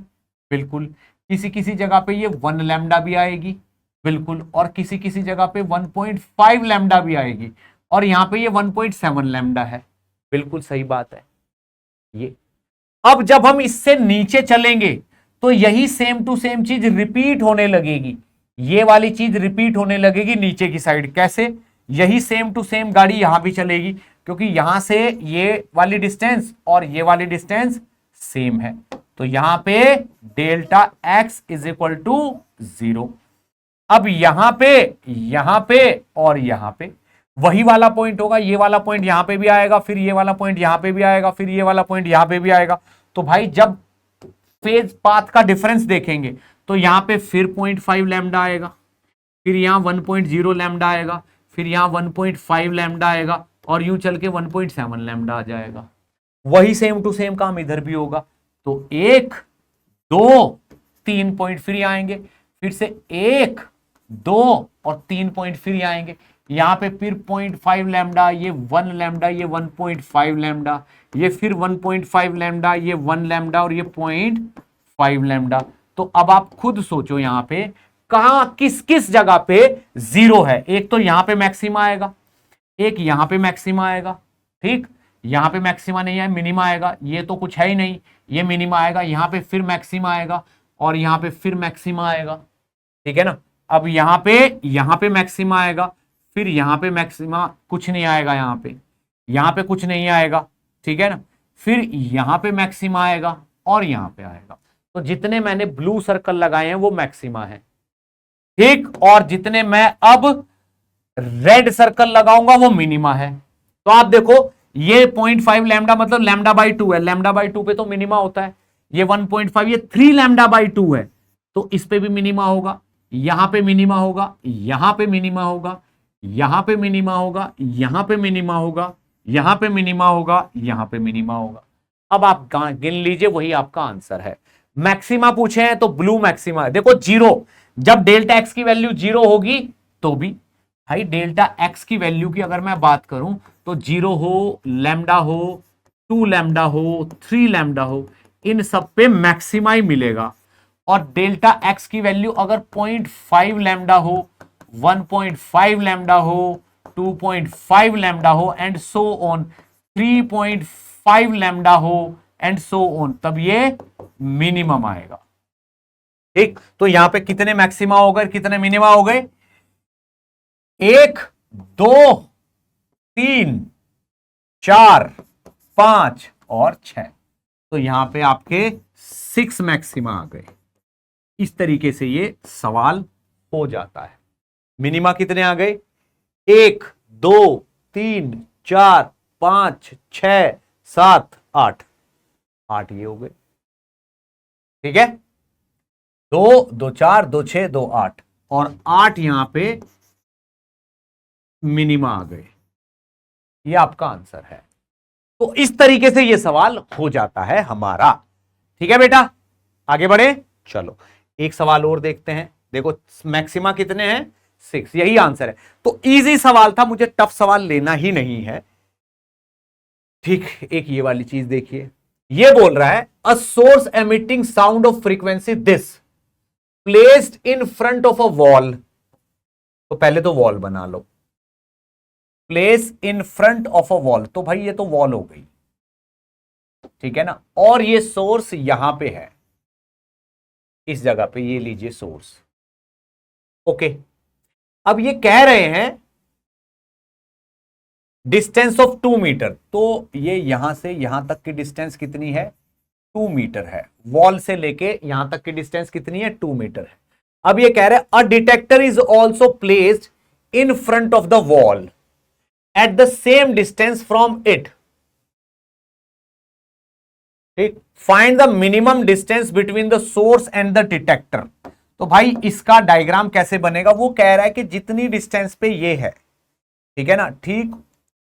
बिल्कुल। किसी किसी जगह पे ये 1 लैम्डा भी आएगी, बिल्कुल। और किसी किसी जगह पे 1.5 लैम्डा भी आएगी और यहां पे ये 1.7 लैम्डा है, बिल्कुल सही बात है ये। अब जब हम इससे नीचे चलेंगे तो यही सेम टू सेम चीज रिपीट होने लगेगी, ये वाली चीज रिपीट होने लगेगी नीचे की साइड। कैसे? यही सेम टू सेम गाड़ी यहां भी चलेगी, क्योंकि यहां से ये वाली डिस्टेंस और ये वाली डिस्टेंस सेम है। तो यहां पे delta x is equal to 0। अब यहां पे और यहां पे वही वाला पॉइंट होगा, ये वाला पॉइंट यहां पे भी आएगा, फिर ये वाला पॉइंट यहां पे भी आएगा, फिर ये वाला पॉइंट यहां पे भी आएगा। तो भाई जब फेज पाथ का डिफरेंस देखेंगे तो यहां पे फिर 0.5 लैम्डा आएगा, फिर यहां 1.0 लैम्डा आएगा, फिर यहां 1.5 लैम्डा आएगा और यूं चल के 1.7 लैम्डा आ जाएगा। वही सेम टू सेम काम इधर भी होगा। तो 1 2 3 पॉइंट फिर आएंगे, फिर से 1 2 और 3 पॉइंट फिर आएंगे। यहां पे फिर 0.5 लैम्डा, ये 1 लैम्डा, ये 1.5 लैम्डा, ये फिर 1.5 लैम्डा, ये 1 लैम्डा और ये 0.5 लैम्डा। तो अब आप खुद सोचो यहां पे कहां किस किस जगह पे 0 है। एक तो यहां पे मैक्सिमा आएगा, एक यहां पे मैक्सिमा आएगा, ठीक। यहां पे मैक्सिमा नहीं है, मिनिमा आएगा, ये तो कुछ है ही नहीं, ये मिनिमा आएगा, यहां पे फिर मैक्सिमा आएगा और यहां पे फिर मैक्सिमा आएगा, ठीक है ना। अब यहां पे मैक्सिमा आएगा, फिर यहां पे मैक्सिमा कुछ नहीं आएगा, यहां पे कुछ नहीं आएगा, ठीक है ना। फिर यहां पे मैक्सिमा आएगा और यहां पे आएगा। तो जितने मैंने ब्लू सर्कल लगाए हैं वो मैक्सिमा है, ठीक। और जितने मैं अब रेड सर्कल लगाऊंगा वो मिनिमा है। तो आप देखो ये 0.5 लैम्डा मतलब लैम्डा बाई 2 है, लैम्डा बाई 2 पे तो मिनिमा होता है। ये 1.5, ये 3 लैम्डा बाई 2 है, तो इस पे भी मिनिमा होगा, यहां पे मिनिमा होगा, यहां पे मिनिमा होगा, यहां पे मिनिमा होगा, यहां पे मिनिमा होगा, यहां पे मिनिमा होगा, यहां पे मिनिमा होगा। अब आप गिन लीजिए, वही आपका आंसर है। मैक्सिमा पूछे हैं तो ब्लू मैक्सिमा है। देखो 0, जब डेल्टा एक्स की वैल्यू 0 होगी तो भी भाई डेल्टा एक्स की वैल्यू की अगर मैं बात करूं तो 0 हो, लैम्डा हो, 2 लैम्डा हो, 3 लैम्डा हो, इन सब पे मैक्सिमा ही मिलेगा। और डेल्टा एक्स की वैल्यू अगर 0.5 लैम्डा हो, 1.5 लैम्डा हो, 2.5 लैम्डा हो एंड सो ऑन, 3.5 लैम्डा हो एंड सो ऑन, तब ये मिनिमम आएगा, ठीक। तो यहां पे कितने मैक्सिमा हो गए, कितने मिनिमा हो गए? 1 2 3 4 5 और 6। तो यहां पे आपके 6 मैक्सिमा आ गए। इस तरीके से ये सवाल हो जाता है। मिनिमा कितने आ गए? 1 2 3 4 5 6 7 8, 8 ये हो गए। ठीक है, 2 2 4 2 6 2 8 और 8 यहां पे मिनिमा आ गए। ये आपका आंसर है। तो इस तरीके से ये सवाल हो जाता है हमारा। ठीक है बेटा, आगे बढ़े। चलो एक सवाल और देखते हैं। देखो मैक्सिमा कितने हैं? 6, यही आंसर है। तो इजी सवाल था, मुझे टफ सवाल लेना ही नहीं है। ठीक, एक ये वाली चीज देखिए, ये बोल रहा है a source emitting sound of frequency this placed in front of a wall. तो पहले तो वॉल बना लो, place in front of a wall, तो भाई ये तो वॉल हो गई, ठीक है ना। और ये सोर्स यहां पे है, इस जगह पे, ये लीजिए सोर्स। ओके, अब ये कह रहे हैं डिस्टेंस ऑफ 2 मीटर, तो ये यहां से यहां तक की डिस्टेंस कितनी है? 2 मीटर है। वॉल से लेके यहां तक की डिस्टेंस कितनी है? 2 मीटर है। अब ये कह रहे हैं a detector is also placed in front of the wall at the same distance from it. ठीक, find the minimum distance between the source and the detector. तो भाई इसका डायग्राम कैसे बनेगा? वो कह रहा है कि जितनी डिस्टेंस पे ये है, ठीक है ना, ठीक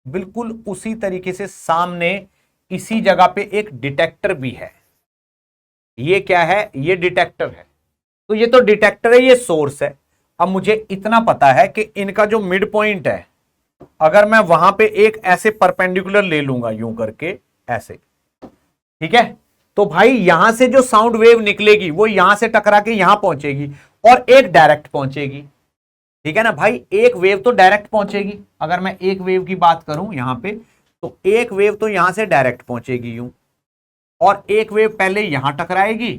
बिल्कुल उसी तरीके से सामने इसी जगह पे एक डिटेक्टर भी है। ये क्या है? ये डिटेक्टर है। तो ये तो डिटेक्टर है, ये सोर्स है। अब मुझे इतना पता है कि इनका जो मिड पॉइंट है, अगर मैं वहां पे एक ऐसे परपेंडिकुलर ले लूंगा यूं करके ऐसे, ठीक है, तो भाई यहां से जो साउंड वेव निकलेगी वो यहां से टकरा के यहां पहुंचेगी और एक डायरेक्ट पहुंचेगी। ठीक है ना भाई, एक वेव तो डायरेक्ट पहुंचेगी। अगर मैं एक वेव की बात करूं यहां पे, तो एक वेव तो यहां से डायरेक्ट पहुंचेगी यूं, और एक वेव पहले यहां टकराएगी,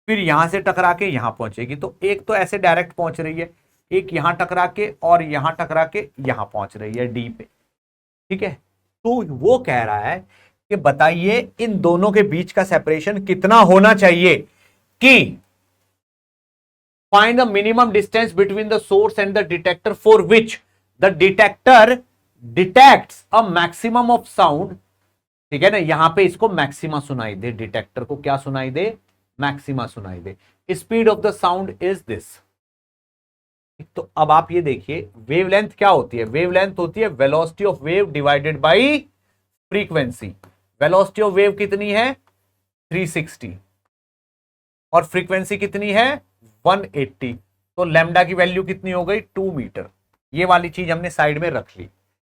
फिर यहां से टकरा के यहां पहुंचेगी। तो एक तो ऐसे डायरेक्ट पहुंच रही है, एक यहां टकरा के और यहां टकरा के यहां पहुंच रही है डी पे। ठीक है, तो वो कह रहा है कि बताइए इन दोनों के बीच का सेपरेशन कितना होना चाहिए कि find the minimum distance between the source and the detector for which the detector detects a maximum of sound। ठीक है ना, यहां पे इसको मैक्सिमा सुनाई दे, डिटेक्टर को क्या सुनाई दे? मैक्सिमा सुनाई दे। Speed of the sound is this. तो अब आप ये देखिए वेवलेंथ क्या होती है? वेवलेंथ होती है velocity of wave divided by frequency. Velocity of wave कितनी है? 360 और फ्रीक्वेंसी कितनी है? 180। तो लैम्डा की वैल्यू कितनी हो गई? 2 मीटर। ये वाली चीज हमने साइड में रख ली।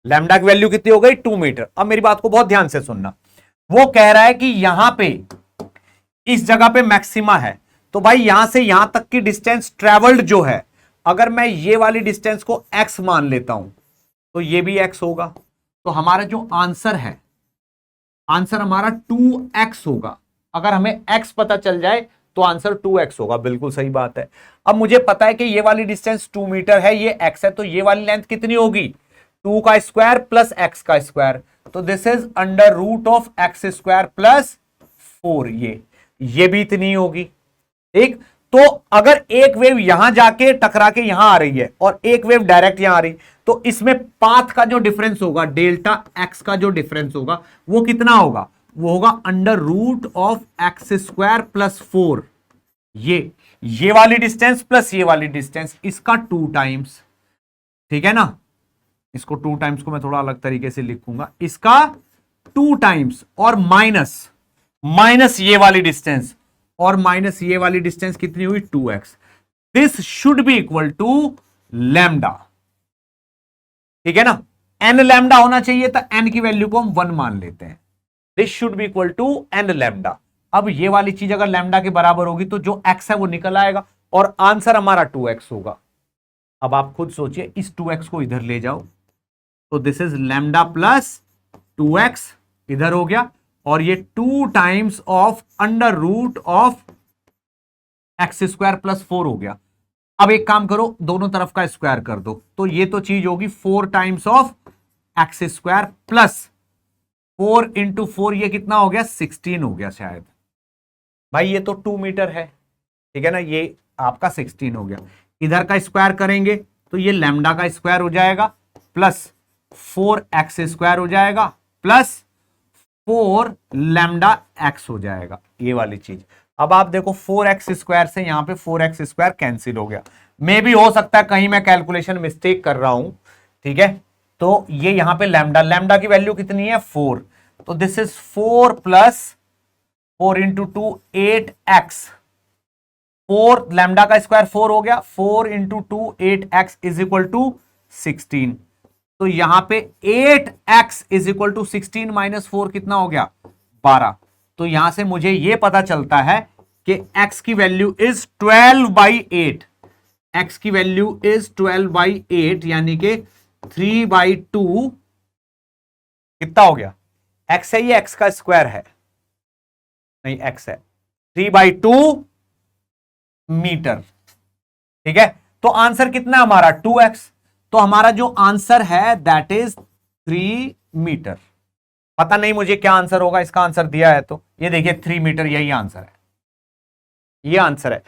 लैम्डा की वैल्यू कितनी हो गई? 2 मीटर। अब मेरी बात को बहुत ध्यान से सुनना, वो कह रहा है कि यहां पे इस जगह पे मैक्सिमा है, तो भाई यहां से यहां तक की डिस्टेंस ट्रेवल्ड जो है, अगर मैं ये वाली डिस्टेंस को x मान लेता हूं तो ये भी x होगा। तो हमारा जो आंसर है, आंसर हमारा 2x होगा। अगर हमें x पता चल जाए तो आंसर 2x होगा। बिल्कुल सही बात है। अब मुझे पता है कि ये वाली डिस्टेंस 2 मीटर है, ये x है, तो ये वाली लेंथ कितनी होगी? 2 का स्क्वायर प्लस x का स्क्वायर। तो this is under root of x square plus 4। ये भी इतनी होगी। ठीक, तो अगर एक वेव यहां जाके टकरा के यहां आ रही है और एक वेव डायरेक्ट यहां आ रही, तो इसमें पाथ का जो डिफरेंस होगा, डेल्टा x का जो डिफरेंस होगा, वो कितना होगा? वो होगा under root of x square plus 4। ये वाली डिस्टेंस प्लस ये वाली डिस्टेंस, इसका 2 टाइम्स। ठीक है ना, इसको 2 टाइम्स को मैं थोड़ा अलग तरीके से लिखूंगा, इसका 2 टाइम्स और माइनस ये वाली डिस्टेंस, और माइनस ये वाली डिस्टेंस कितनी हुई? 2x। This should be equal to lambda. ठीक है ना, n लैम्डा होना चाहिए, तो n की वैल्यू को हम 1 मान लेते हैं। This should be equal to n lambda. अब ये वाली चीज अगर लैम्डा के बराबर होगी तो जो x है वो निकल आएगा और आंसर हमारा 2x होगा। अब आप खुद सोचिए, इस 2x को इधर ले जाओ, तो this is lambda plus 2x इधर हो गया, और ये 2 times of under root of x square plus 4 हो गया। अब एक काम करो, दोनों तरफ का स्क्वायर कर दो, तो ये तो चीज होगी 4 times of x square plus 4 into 4, ये कितना हो गया? 16 हो गया शायद। भाई ये तो 2 मीटर है, ठीक है ना, ये आपका 16 हो गया। इधर का स्क्वायर करेंगे तो ये लैम्डा का स्क्वायर हो जाएगा प्लस 4x स्क्वायर हो जाएगा प्लस 4 लैम्डा x हो जाएगा, ये वाली चीज। अब आप देखो 4x स्क्वायर से यहां पे 4x स्क्वायर कैंसिल हो गया। मे भी हो सकता है कहीं मैं कैलकुलेशन मिस्टेक कर रहा हूं, ठीक है। तो ये यहां पे लैम्डा, लैम्डा की वैल्यू कितनी है 4, तो this is 4 plus 4 into 2 8x, 4 lambda का स्क्वायर 4 हो गया, 4 into 2 8x is equal to 16। तो यहां पे 8x is equal to 16 minus 4 कितना हो गया 12। तो यहां से मुझे यह पता चलता है कि x की वैल्यू इज 12/8, x की वैल्यू इज 12/8 यानी कि 3/2 कितना हो गया, x है, ये x का स्क्वायर है, नहीं x है, 3/2 मीटर, ठीक है। तो आंसर कितना है हमारा 2x, तो हमारा जो आंसर है दैट इज 3 मीटर। पता नहीं मुझे क्या आंसर होगा, इसका आंसर दिया है तो ये देखिए 3 मीटर, यही आंसर है, ये आंसर है।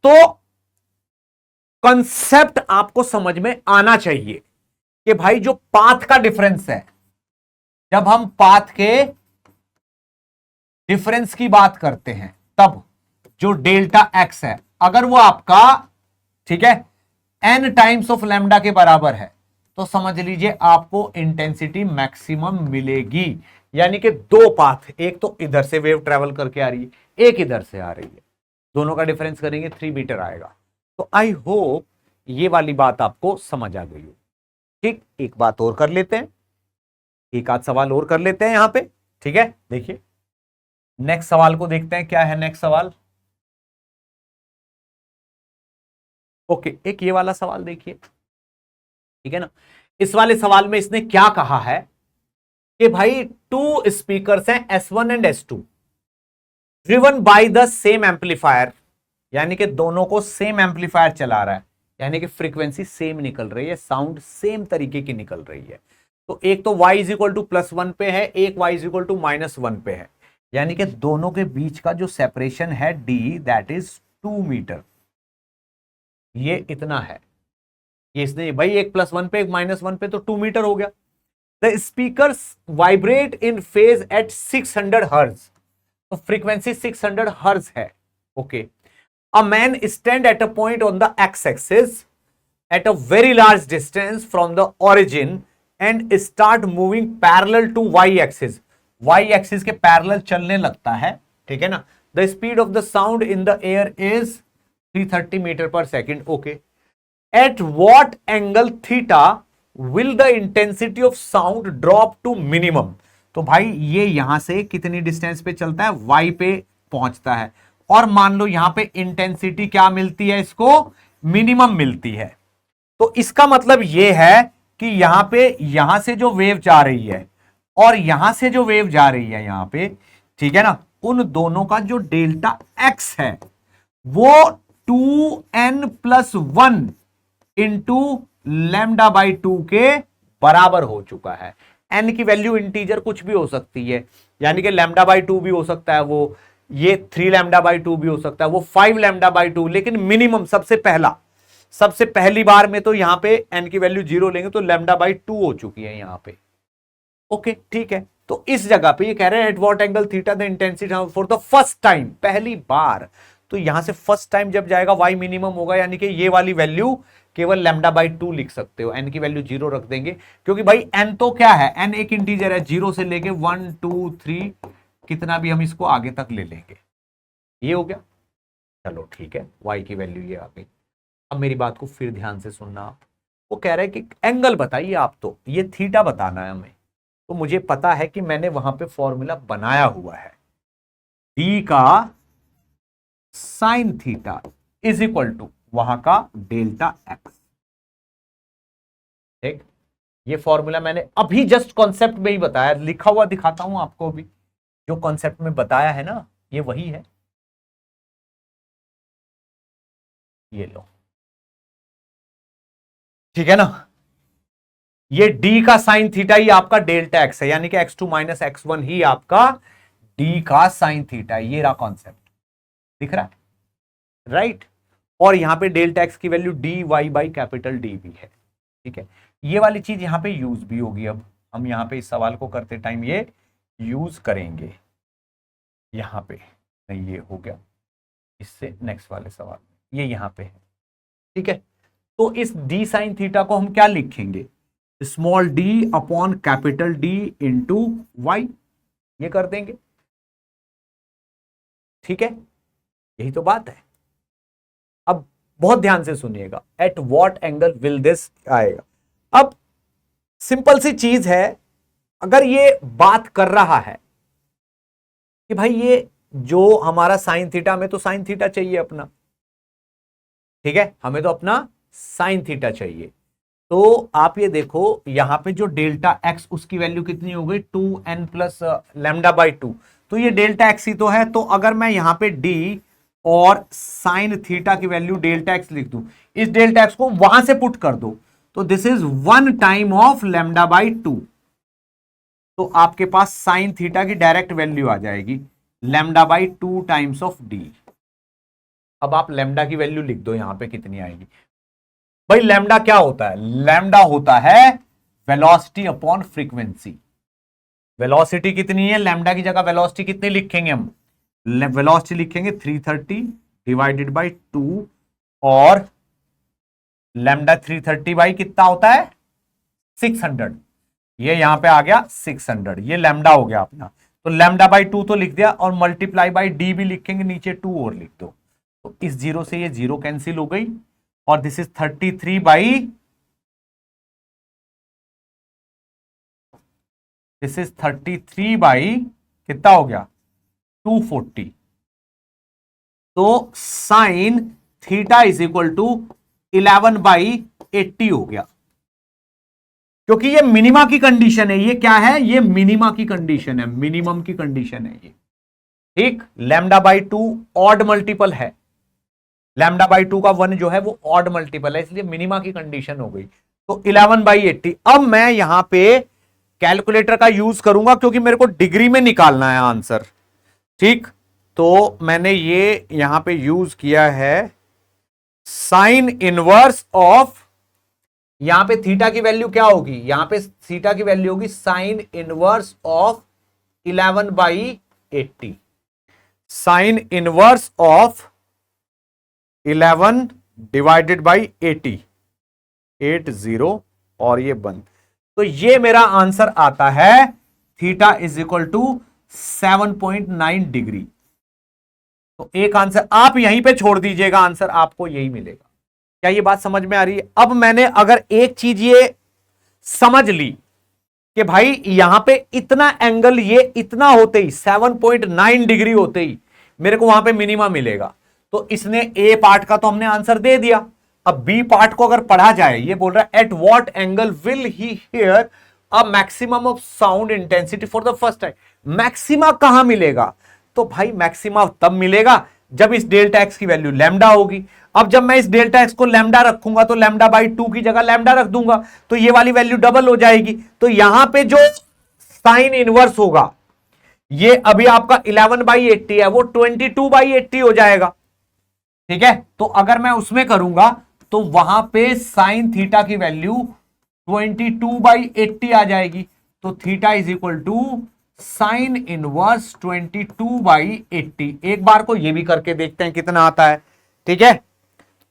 तो कंसेप्ट आपको समझ में आना चाहिए कि भाई जो पाथ का डिफरेंस है, जब हम पाथ के डिफरेंस की बात करते हैं तब जो डेल्टा एक्स है, अगर वो आपका, ठीक है, n टाइम्स ऑफ लैम्डा के बराबर है तो समझ लीजिए आपको इंटेंसिटी मैक्सिमम मिलेगी। यानी कि दो पाथ, एक तो इधर से वेव ट्रेवल करके आ रही है, एक इधर से आ रही है, दोनों का डिफरेंस करेंगे 3 मीटर आएगा। तो आई होप ये वाली बात आपको समझ आ गई हो। ठीक, एक बात और कर लेते हैं, एक आध सवाल और कर लेते हैं यहां पे, ठीक है। देखिए नेक्स्ट सवाल को देखते हैं, क्या है नेक्स्ट सवाल। ओके, एक ये वाला सवाल देखिए, ठीक है ना। इस वाले सवाल में इसने क्या कहा है कि भाई 2 स्पीकर्स हैं S1 and S2 driven by the same amplifier, यानी कि दोनों को सेम एम्पलीफायर चला रहा है, यानी कि फ्रीक्वेंसी सेम निकल रही है, साउंड सेम तरीके की निकल रही है। तो एक तो y इज इक्वल टू +1 पे है, एक y इज इक्वल टू -1 पे है, यानी कि दोनों के बीच का जो सेपरेशन है d दैट इज 2 मीटर, ये इतना है। ये इसने भाई एक +1 पे एक -1 पे, तो 2 मीटर हो गया। The speakers vibrate in phase at 600 hertz, तो फ्रीक्वेंसी 600 हर्ट्ज है। Okay, a man stand at a point on the X axis at a very large distance from the origin and start moving parallel to Y axis, Y axis के parallel चलने लगता है, ठीक है ना। The speed of the sound in the air is 330 metre per second. Okay, at what angle theta will the intensity of sound drop to minimum, तो भाई ये यहां से कितनी डिस्टेंस पे चलता है, वाई पे पहुंचता है, और मान लो यहां पे इंटेंसिटी क्या मिलती है, इसको मिनिमम मिलती है। तो इसका मतलब यह है कि यहां पे, यहां से जो वेव जा रही है और यहां से जो वेव जा रही है यहां पे, ठीक है ना, उन दोनों का जो डेल्टा एक्स है वो 2n+1 इंटू λ/2 के बराबर हो चुका है। n की वैल्यू इंटीजर कुछ भी हो सकती है, यानी कि λ/2 भी हो सकता है, वो ये 3 λ/2 भी हो सकता है, वो 5 λ/2, लेकिन मिनिमम सबसे पहली बार में तो यहां पे n की वैल्यू 0 लेंगे तो λ/2 हो चुकी है यहां पे। ओके, ठीक है। तो इस जगह पे ये कह रहे हैं at what angle theta the intensity for the first time, पहली बार। तो यहां से फर्स्ट टाइम जब जाएगा y मिनिमम होगा, यानी कि ये वाली वैल्यू केवल λ/2 लिख सकते हो, n की वैल्यू 0 रख देंगे, क्योंकि भाई n तो क्या है, n एक इंटीजर है, 0 से लेके 1 2 3 कितना भी हम इसको आगे तक ले लेंगे। ये हो गया, चलो ठीक है, y की वैल्यू ये आ गई। अब मेरी बात को फिर ध्यान से सुनना आप। वो कह रहे हैं कि एंगल बताइए आप, तो ये थीटा बताना है हमें। तो मुझे पता है कि मैंने वहां पे फॉर्मूला बनाया हुआ है, d का sine theta is equal to वहां का डेल्टा एक्स। ठीक, ये फॉर्मूला मैंने अभी जस्ट कॉन्सेप्ट में ही बताया, लिखा हुआ दिखाता हूं आपको भी, जो कॉन्सेप्ट में बताया है ना ये वही है, ये लो, ठीक है ना। ये d का साइन थीटा ही आपका डेल्टा एक्स है, यानी कि x2 - x1 ही आपका d का साइन थीटा है। ये रहा कॉन्सेप्ट, दिख रहा है, राइट। और यहां पे डेल्टा एक्स की वैल्यू dy/D भी है, ठीक है, ये वाली चीज यहां पे यूज भी होगी। अब हम यहां पे इस सवाल को करते टाइम ये यूज करेंगे। यहां पे नहीं, ये हो गया, इससे नेक्स्ट वाले सवाल ये यहां पे है। ठीक है, तो इस डी साइन थीटा को हम क्या लिखेंगे, small D upon capital D into y, ये कर देंगे। ठीक है, यही तो बात है। अब बहुत ध्यान से सुनिएगा, at what angle will this आएगा। अब सिंपल सी चीज है, अगर ये बात कर रहा है कि भाई ये जो हमारा साइन थीटा, हमें तो साइन थीटा चाहिए अपना, ठीक है, हमें तो अपना साइन थीटा चाहिए। तो आप ये देखो यहां पे जो डेल्टा एक्स उसकी वैल्यू कितनी हो गई 2n प्लस लैम्डा बाई 2, तो ये डेल्टा एक्स ही तो है। तो अगर मैं यहां पे डी और साइन थीटा की वैल्यू डेल्टा एक्स लिख दूं, इस डेल्टा एक्स को वहां से पुट कर दो, तो this is 1 time of lambda by 2। तो आपके पास साइन थीटा की डायरेक्ट वैल्यू आ जाएगी lambda by 2 times of D. अब आप लैम्डा की वैल्यू लिख दो यहां पे कितनी आएगी। भाई लैम्डा क्या होता है, लैम्डा होता है वेलोसिटी अपॉन फ्रीक्वेंसी। वेलोसिटी कितनी है, लैम्डा की जगह वेलोसिटी कितनी लिखेंगे हम, वेलोसिटी लिखेंगे 330 डिवाइडेड बाई 2, और लैम्डा 330 बाई कितना होता है 600, ये यहां पे आ गया 600, ये लैम्डा हो गया अपना। तो लैम्डा बाई 2 तो लिख दिया, और मल्टीप्लाई बाई डी भी लिखेंगे, नीचे 2 और लिख दो। तो इस जीरो से ये जीरो कैंसिल हो गई, और this is 33 by, this is 33 by कितना हो गया 240। तो sine theta is equal to 11 by 80 हो गया, क्योंकि ये मिनिमा की कंडीशन है। ये क्या है, ये मिनिमा की कंडीशन है, मिनिमम की कंडीशन है ये। ठीक, लैम्डा बाई 2 ऑड मल्टीपल है, लैम्डा बाई 2 का 1 जो है वो ऑड मल्टीपल है, इसलिए मिनिमा की कंडीशन हो गई। तो 11 बाई 80। अब मैं यहां पे कैलकुलेटर का यूज करूंगा, क्योंकि मेरे को डिग्री में निकालना है आंसर। ठीक, तो मैंने ये यहां पे यूज किया है साइन इनवर्स ऑफ, यहां पे थीटा की वैल्यू क्या होगी, यहां पे थीटा की वैल्यू होगी sine inverse of 11 by 80, sine inverse of 11 divided by 80, 80, और ये बंद। तो ये मेरा आंसर आता है theta is equal to 7.9 degree. तो एक आंसर आप यहीं पे छोड़ दीजिएगा, आंसर आपको यही मिलेगा। क्या ये बात समझ में आ रही है? अब मैंने अगर एक चीज ये समझ ली कि भाई यहां पे इतना एंगल, ये इतना होते ही 7.9 डिग्री होते ही मेरे को वहां पे मिनिमा मिलेगा, तो इसने ए पार्ट का तो हमने आंसर दे दिया। अब बी पार्ट को अगर पढ़ा जाए, ये बोल रहा है at what angle will he here a maximum of sound intensity for the first time. Maxima कहां मिलेगा, तो भाई मैक्सिमा तब मिलेगा जब इस डेल्टा एक्स की वैल्यू लैम्डा होगी। अब जब मैं इस डेल्टा एक्स को लैम्डा रखूंगा, तो लैम्डा बाई 2 की जगह लैम्डा रख दूंगा, तो ये वाली वैल्यू डबल हो जाएगी। तो यहां पे जो साइन इनवर्स होगा, ये अभी आपका 11 बाई 80 है, वो 22 बाई 80 हो जाएगा। ठीक है, तो अगर मैं उसमें करूंगा तो वहां पे साइन थीटा की वैल्यू 22 बाई 80 आ जाएगी। तो theta is equal to sine inverse 22 by 80। एक बार को ये भी करके देखते हैं कितना आता है। ठीक है,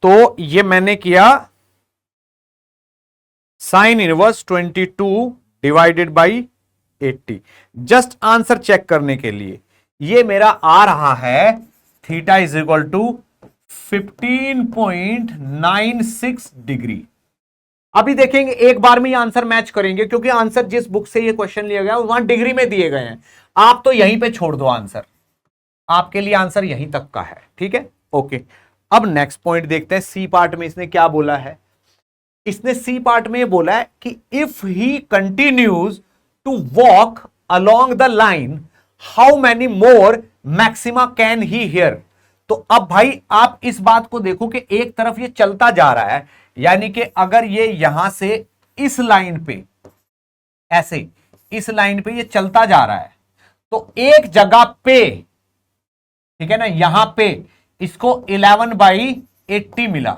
तो ये मैंने किया sine inverse 22 divided by 80, just answer check करने के लिए। ये मेरा आ रहा है theta is equal to 15.96 degree. अभी देखेंगे, एक बार में ये आंसर मैच करेंगे, क्योंकि आंसर जिस बुक से ये क्वेश्चन लिया गया वहां डिग्री में दिए गए हैं। आप तो यहीं पे छोड़ दो आंसर, आपके लिए आंसर यहीं तक का है। ठीक है, ओके। अब नेक्स्ट पॉइंट देखते हैं, सी पार्ट में इसने क्या बोला है। इसने सी पार्ट में ये बोला है कि if he continues to walk along the line, how many more maxima can he hear. तो अब भाई आप इस बात को देखो कि एक तरफ ये चलता जा रहा है, यानी कि अगर ये यहां से इस लाइन पे, ऐसे इस लाइन पे ये चलता जा रहा है, तो एक जगह पे, ठीक है ना, यहां पे इसको 11 बाई 80 मिला,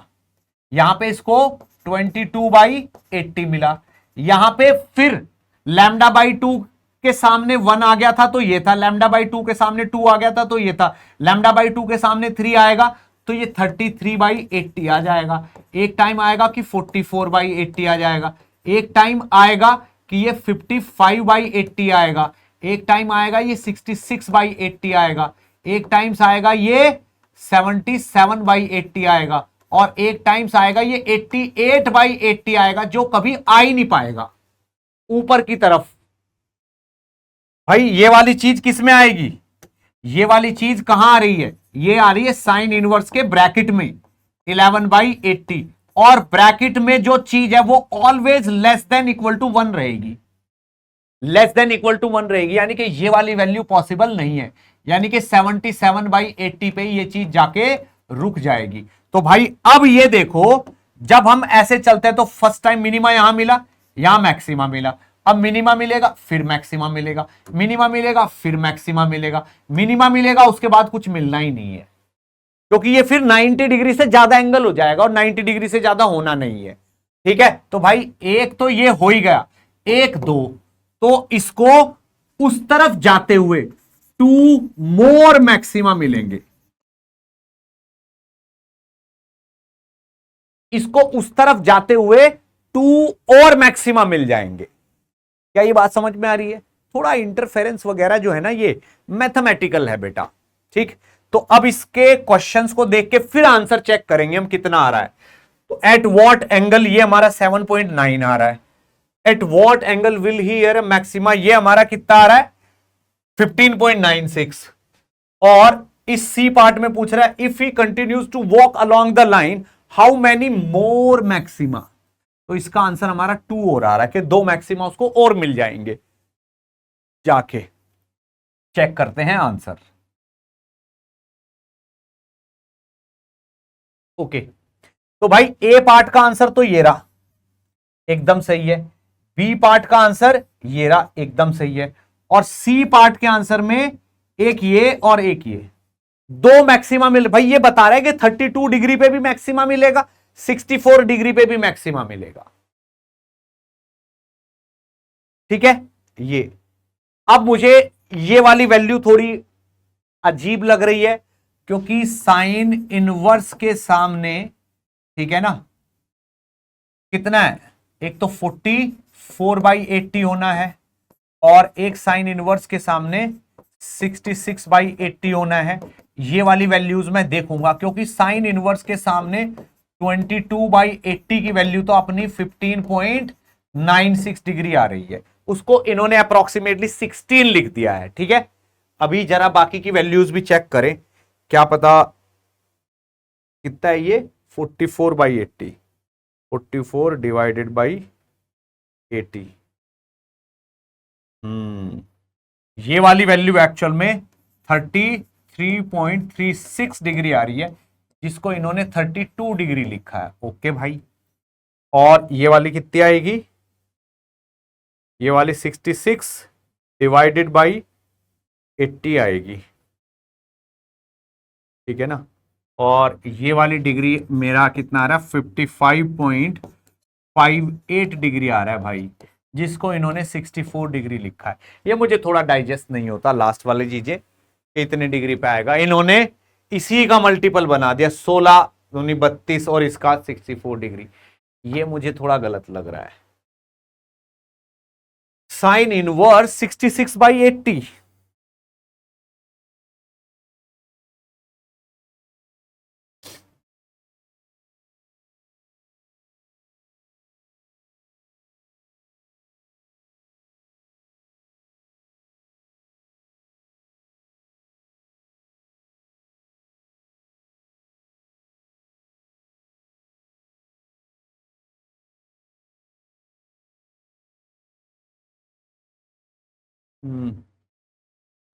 यहां पे इसको 22/80 मिला। यहां पे फिर लैम्डा बाई 2 के सामने 1 आ गया था तो ये था, लैम्डा बाई 2 के सामने 2 आ गया था तो ये था, लैम्डा बाई 2 के सामने 3 आएगा तो ये 33/80 आ जाएगा। एक टाइम आएगा कि 44/80 आ जाएगा, एक टाइम आएगा कि ये 55/80 आएगा, एक टाइम आएगा ये 66/80 आएगा, एक टाइम्स आएगा ये 77/80 आएगा, और एक टाइम्स आएगा ये 88/80 आएगा, जो कभी आ ही नहीं पाएगा ऊपर की तरफ। भाई ये वाली चीज किस में आएगी? ये वाली चीज कहां आ रही है? ये आ रही है साइन इनवर्स के ब्रैकेट में 11/80, और ब्रैकेट में जो चीज है वो always less than equal to 1 रहेगी, लेस देन इक्वल टू 1 रहेगी, यानी कि ये वाली वैल्यू पॉसिबल नहीं है, यानी कि 77/80 पे ये चीज जाके रुक जाएगी। तो भाई अब ये देखो, जब हम ऐसे चलते हैं तो फर्स्ट टाइम मिनिमा यहां मिला, यहां मैक्सिमा मिला, अब मिनिमा मिलेगा फिर मैक्सिमा मिलेगा, मिनिमा मिलेगा फिर मैक्सिमा मिलेगा, मिनिमा मिलेगा उसके बाद कुछ मिलना ही नहीं है, क्योंकि ये फिर 90 डिग्री से ज्यादा एंगल हो जाएगा और 90 डिग्री से ज्यादा होना नहीं है। ठीक है, तो भाई एक तो ये हो ही गया, एक दो, तो इसको उस तरफ जाते हुए 2 मोर मैक्सिमा मिलेंगे, इसको उस तरफ जाते हुए 2 और मैक्सिमा मिल जाएंगे। क्या ये बात समझ में आ रही है? थोड़ा इंटरफेरेंस वगैरह जो है ना ये मैथमेटिकल है बेटा। ठीक, तो अब इसके क्वेश्चंस को देख के फिर आंसर चेक करेंगे हम कितना आ रहा है। तो एट व्हाट एंगल, ये हमारा 7.9 आ रहा है, at what angle will hear maxima, ये हमारा कितना आ रहा है 15.96, और इस सी पार्ट में पूछ रहा है if he continues to walk along the line how many more maxima, तो इसका आंसर हमारा 2 और आ रहा है कि 2 मैक्सिमा उसको और मिल जाएंगे। जाके चेक करते हैं आंसर। ओके, तो भाई ए पार्ट का आंसर तो ये रहा, एकदम सही है, बी पार्ट का आंसर ये रहा, एकदम सही है, और सी पार्ट के आंसर में एक ये और एक ये, 2 मैक्सिमा मिल, भाई ये बता रहा है कि 32 डिग्री पे भी मैक्सिमा मिलेगा, 64 डिग्री पे भी मैक्सिमा मिलेगा। ठीक है, ये अब मुझे ये वाली वैल्यू थोड़ी अजीब लग रही है, क्योंकि साइन इनवर्स के सामने, ठीक है ना, कितना है, एक तो 44/80 होना है, और एक साइन इनवर्स के सामने 66/80 होना है। ये वाली वैल्यूज मैं देखूंगा, क्योंकि साइन इनवर्स के सामने 22/80 की वैल्यू तो अपनी 15.96 डिग्री आ रही है, उसको इन्होंने अप्रोक्सीमेटली 16 लिख दिया है। ठीक है, अभी जरा बाकी की वैल्यूज भी चेक करें, क्या पता कितना है ये 44/80, 44 डिवाइडेड बाई 80, ये वाली वैल्यू एक्चुअल में 33.36 डिग्री आ रही है, जिसको इन्होंने 32 डिग्री लिखा है। ओके भाई, और ये वाली कितनी आएगी, ये वाली 66 डिवाइडेड बाई 80 आएगी। ठीक है ना, और ये वाली डिग्री मेरा कितना आ रहा है 55.58 डिग्री आ रहा है भाई, जिसको इन्होंने 64 डिग्री लिखा है। ये मुझे थोड़ा डाइजेस्ट नहीं होता लास्ट वाली चीजें, कितने डिग्री पे आएगा, इन्होंने इसी का मल्टीपल बना दिया 16 दूनी 32 और इसका 64 डिग्री, ये मुझे थोड़ा गलत लग रहा है। साइन इनवर्स 66/80,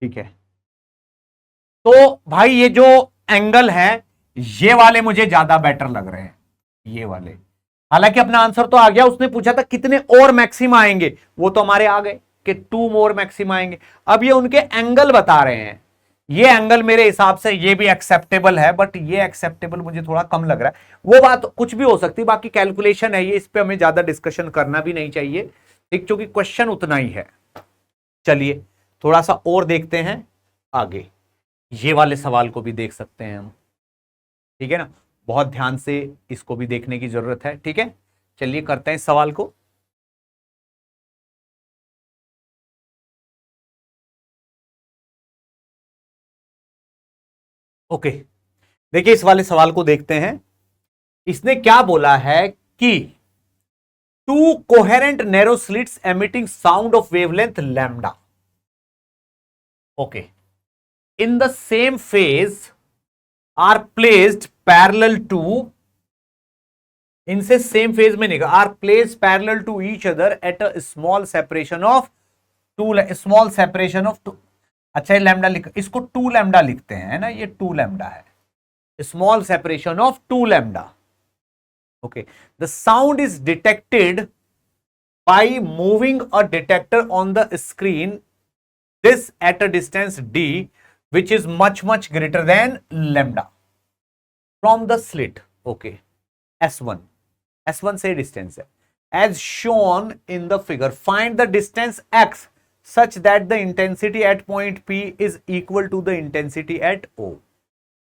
ठीक है। तो भाई ये जो एंगल है ये वाले मुझे ज्यादा बेटर लग रहे हैं, ये वाले। हालांकि अपना आंसर तो आ गया, उसने पूछा था कितने और मैक्सिमा आएंगे, वो तो हमारे आ गए कि 2 मोर मैक्सिमा आएंगे। अब ये उनके एंगल बता रहे हैं ये एंगल मेरे हिसाब से ये भी एक्सेप्टेबल है, बट ये एक्सेप्टेबल मुझे थोड़ा कम लग रहा है। वो बात कुछ भी हो सकती है, बाकी कैलकुलेशन है ये, इस पे हमें ज्यादा डिस्कशन करना भी नहीं चाहिए, ठीक, क्योंकि क्वेश्चन उतना ही है। चलिए थोड़ा सा और देखते हैं आगे, ये वाले सवाल को भी देख सकते हैं हम, ठीक है ना, बहुत ध्यान से इसको भी देखने की जरूरत है, ठीक है। चलिए करते हैं इस सवाल को। ओके, देखिए इस वाले सवाल को देखते हैं। इसने क्या बोला है कि two coherent narrow slits emitting sound of wavelength lambda, okay, in the same phase are placed parallel to, इनसे सेम फेज में नहीं, are placed parallel to each other at a small separation of small separation of two. अच्छा ये lambda लिख, इसको 2 lambda लिखते हैं, है ना, ये 2 लैम्डा है, small separation of 2 lambda. okay, the sound is detected by moving a detector on the screen, this at a distance d which is much greater than lambda from the slit, okay, s1 से distance है, as shown in the figure, find the distance x such that the intensity at point p is equal to the intensity at o।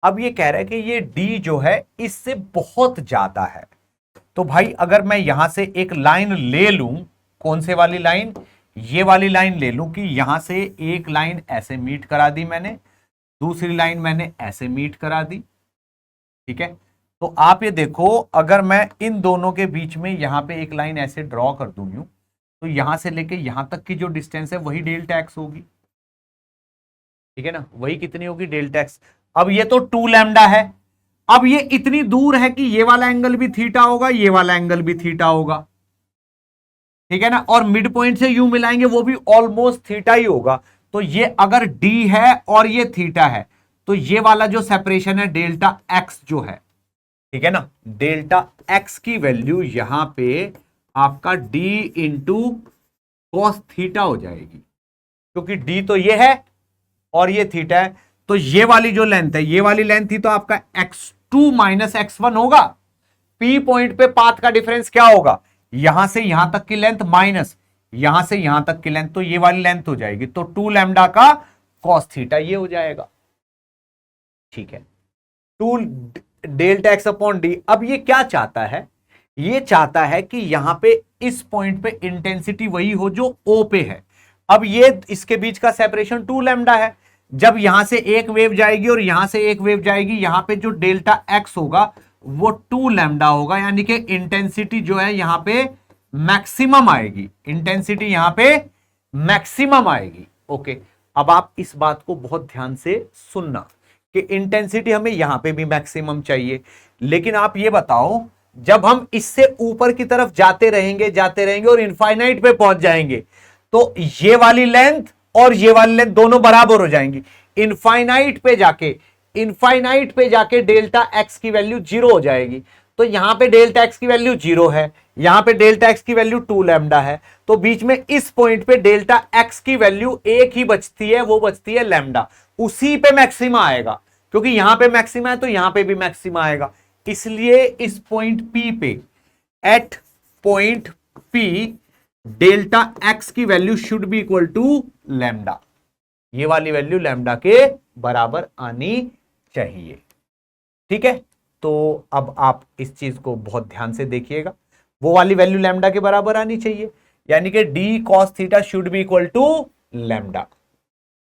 अब ये कह रहा है कि ये d जो है इससे बहुत ज्यादा है, तो भाई अगर मैं यहां से एक लाइन ले लूं, कौन से वाली लाइन, ये वाली लाइन ले लूं, कि यहां से एक लाइन ऐसे मीट करा दी मैंने, दूसरी लाइन मैंने ऐसे मीट करा दी, ठीक है। तो आप ये देखो, अगर मैं इन दोनों के बीच में यहां पे एक लाइन ऐसे ड्रॉ कर दूं यूं, तो यहां से लेके यहां तक की जो डिस्टेंस है वही डेल्टा एक्स होगी, ठीक है ना, वही कितनी होगी, डेल्टा एक्स। अब ये तो 2 लैम्डा है, अब ये इतनी दूर है कि ये वाला एंगल भी थीटा होगा, ये वाला एंगल भी थीटा होगा, ठीक है ना, और मिड पॉइंट से यू मिलाएंगे वो भी ऑलमोस्ट थीटा ही होगा। तो ये अगर डी है और ये थीटा है, तो ये वाला जो सेपरेशन है डेल्टा एक्स जो है, ठीक है ना, डेल्टा एक्स की वैल्यू यहां पे आपका डी इंटू कॉस थीटा हो जाएगी, क्योंकि डी तो ये है और ये थीटा है, तो ये वाली जो लेंथ है, ये वाली लेंथ थी, तो आपका x2 माइनस x1 होगा। P पॉइंट पे पाथ का डिफरेंस क्या होगा, यहां से यहां तक की लेंथ माइनस यहां से यहां तक की लेंथ, तो ये वाली लेंथ हो जाएगी, तो 2 लैम्डा का कॉस थीटा ये हो जाएगा, ठीक है, 2 डेल्टा एक्स अपॉन डी। अब ये क्या चाहता है, ये चाहता है कि यहां पे इस पॉइंट पे इंटेंसिटी वही हो जो O पे है। अब ये इसके बीच का सेपरेशन 2 लैम्डा है, जब यहां से एक वेव जाएगी और यहां से एक वेव जाएगी, यहां पे जो डेल्टा एक्स होगा वो 2 लैम्डा होगा, यानी कि इंटेंसिटी जो है यहां पे मैक्सिमम आएगी, इंटेंसिटी यहां पे मैक्सिमम आएगी, ओके। अब आप इस बात को बहुत ध्यान से सुनना कि इंटेंसिटी हमें यहां पे भी मैक्सिमम चाहिए, लेकिन आप ये बताओ, जब हम इससे ऊपर की तरफ जाते रहेंगे और इनफाइनाइट पे पहुंच जाएंगे, तो ये वाली लेंथ और ये वाली लेंथ दोनों बराबर हो जाएंगी। इनफाइनाइट पे जाके डेल्टा एक्स की वैल्यू 0 हो जाएगी, तो यहां पे डेल्टा एक्स की वैल्यू 0 है, यहां पे डेल्टा एक्स की वैल्यू 2 लैम्डा है, तो बीच में इस पॉइंट पे डेल्टा एक्स की वैल्यू एक ही बचती है, वो बचती है लैम्डा, उसी पे मैक्सिमा आएगा, क्योंकि यहां पे मैक्सिमा है तो यहां पे भी मैक्सिमा आएगा। इसलिए इस पॉइंट पी पे, at point P, delta X की value should be equal to lambda, ये वाली वैल्यू लैम्डा के बराबर आनी चाहिए, ठीक है। तो अब आप इस चीज को बहुत ध्यान से देखिएगा, वो वाली वैल्यू लैम्डा के बराबर आनी चाहिए, यानी कि d cos theta should be equal to lambda,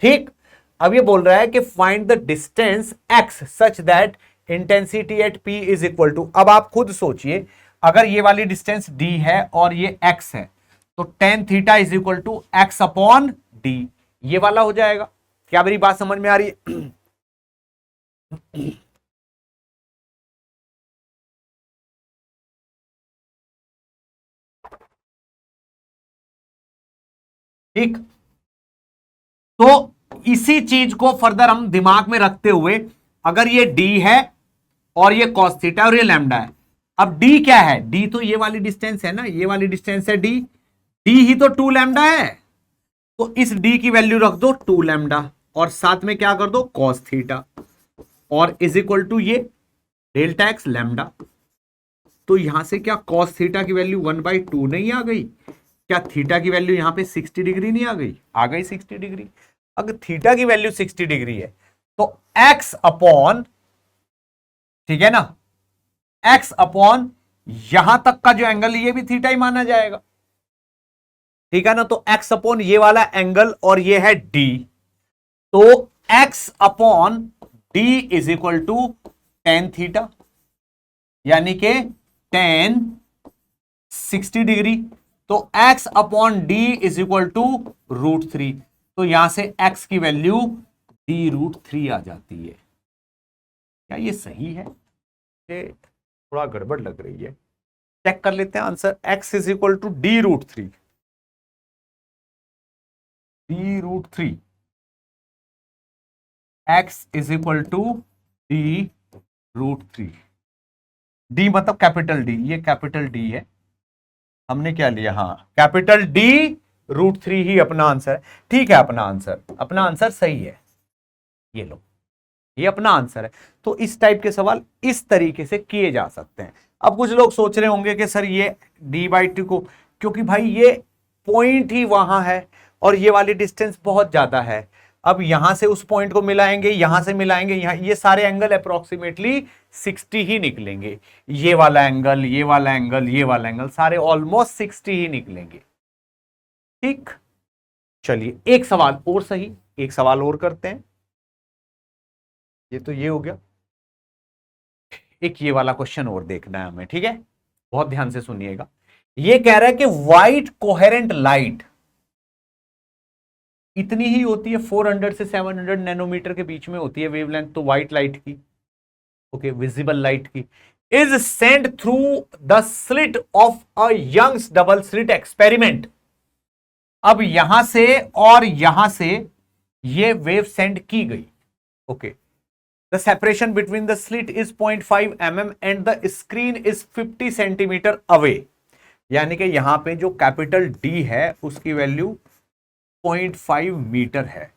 ठीक। अब ये बोल रहा है कि find the distance x such that intensity at P is equal to. अब आप खुद सोचिए, अगर ये वाली डिस्टेंस डी है और ये एक्स है, तो tan theta is equal to x upon d, ये वाला हो जाएगा। क्या मेरी बात समझ में आ रही है? ठीक, तो इसी चीज को फर्दर हम दिमाग में रखते हुए, अगर ये d है और ये cos थीटा और ये लैम्डा है, अब d क्या है, d तो ये वाली डिस्टेंस है ना, ये वाली डिस्टेंस है d ही तो 2 लैम्डा है, तो इस d की वैल्यू रख दो 2 लैम्डा, और साथ में क्या कर दो कॉस थीटा और इज इक्वल टू ये डेल्टा एक्स लैम्डा। तो यहां से क्या कॉस थीटा की वैल्यू 1/2 नहीं आ गई? क्या थीटा की वैल्यू यहां पे 60 डिग्री नहीं आ गई? आ गई 60 डिग्री। अगर थीटा की वैल्यू 60 डिग्री है तो एक्स अपॉन, ठीक है ना, एक्स अपॉन यहां तक का जो एंगल ये भी थीटा ही माना जाएगा, ठीक है ना। तो एक्स अपॉन ये वाला एंगल और ये है डी, तो X upon D is equal to tan theta, यानी के टेन 60 डिग्री। तो x upon D is equal to √3। तो यहां से x की वैल्यू d√3 आ जाती है। क्या ये सही है? ये थोड़ा गड़बड़ लग रही है। चेक कर लेते हैं answer. x is equal to d√3, d√3, x is equal to d√3। D मतलब कैपिटल डी, ये कैपिटल डी है, हमने क्या लिया, हाँ कैपिटल d√3 ही अपना आंसर है। ठीक है, अपना आंसर सही है, ये लो, ये अपना आंसर है। तो इस टाइप के सवाल इस तरीके से किए जा सकते हैं। अब कुछ लोग सोच रहे होंगे कि सर ये d/2 को, क्योंकि भाई ये पॉइंट ही वहां है और ये वाली डिस्टेंस बहुत ज्यादा है, अब यहां से उस पॉइंट को मिलाएंगे, यहां से मिलाएंगे, यहां ये सारे एंगल अप्रोक्सीमेटली 60 ही निकलेंगे। ये वाला एंगल, ये वाला एंगल, ये वाला एंगल, सारे ऑलमोस्ट 60 ही निकलेंगे। ठीक, चलिए एक सवाल और सही, एक सवाल और करते हैं। ये तो ये हो गया, एक ये वाला क्वेश्चन और देखना है हमें, ठीक है, बहुत ध्यान से सुनिएगा। ये कह रहा है कि व्हाइट कोहेरेंट लाइट इतनी ही होती है, 400 से 700 नैनोमीटर के बीच में होती है वेवलेंथ तो व्हाइट लाइट की, ओके, विजिबल लाइट की, is sent through the slit of a Young's double slit experiment. अब यहां से और यहां से ये वेव सेंड की गई, okay, the separation between the slit is 0.5 mm and the screen is 50 centimetre away. यानी कि यहां पे जो कैपिटल डी है उसकी वैल्यू 0.5 मीटर है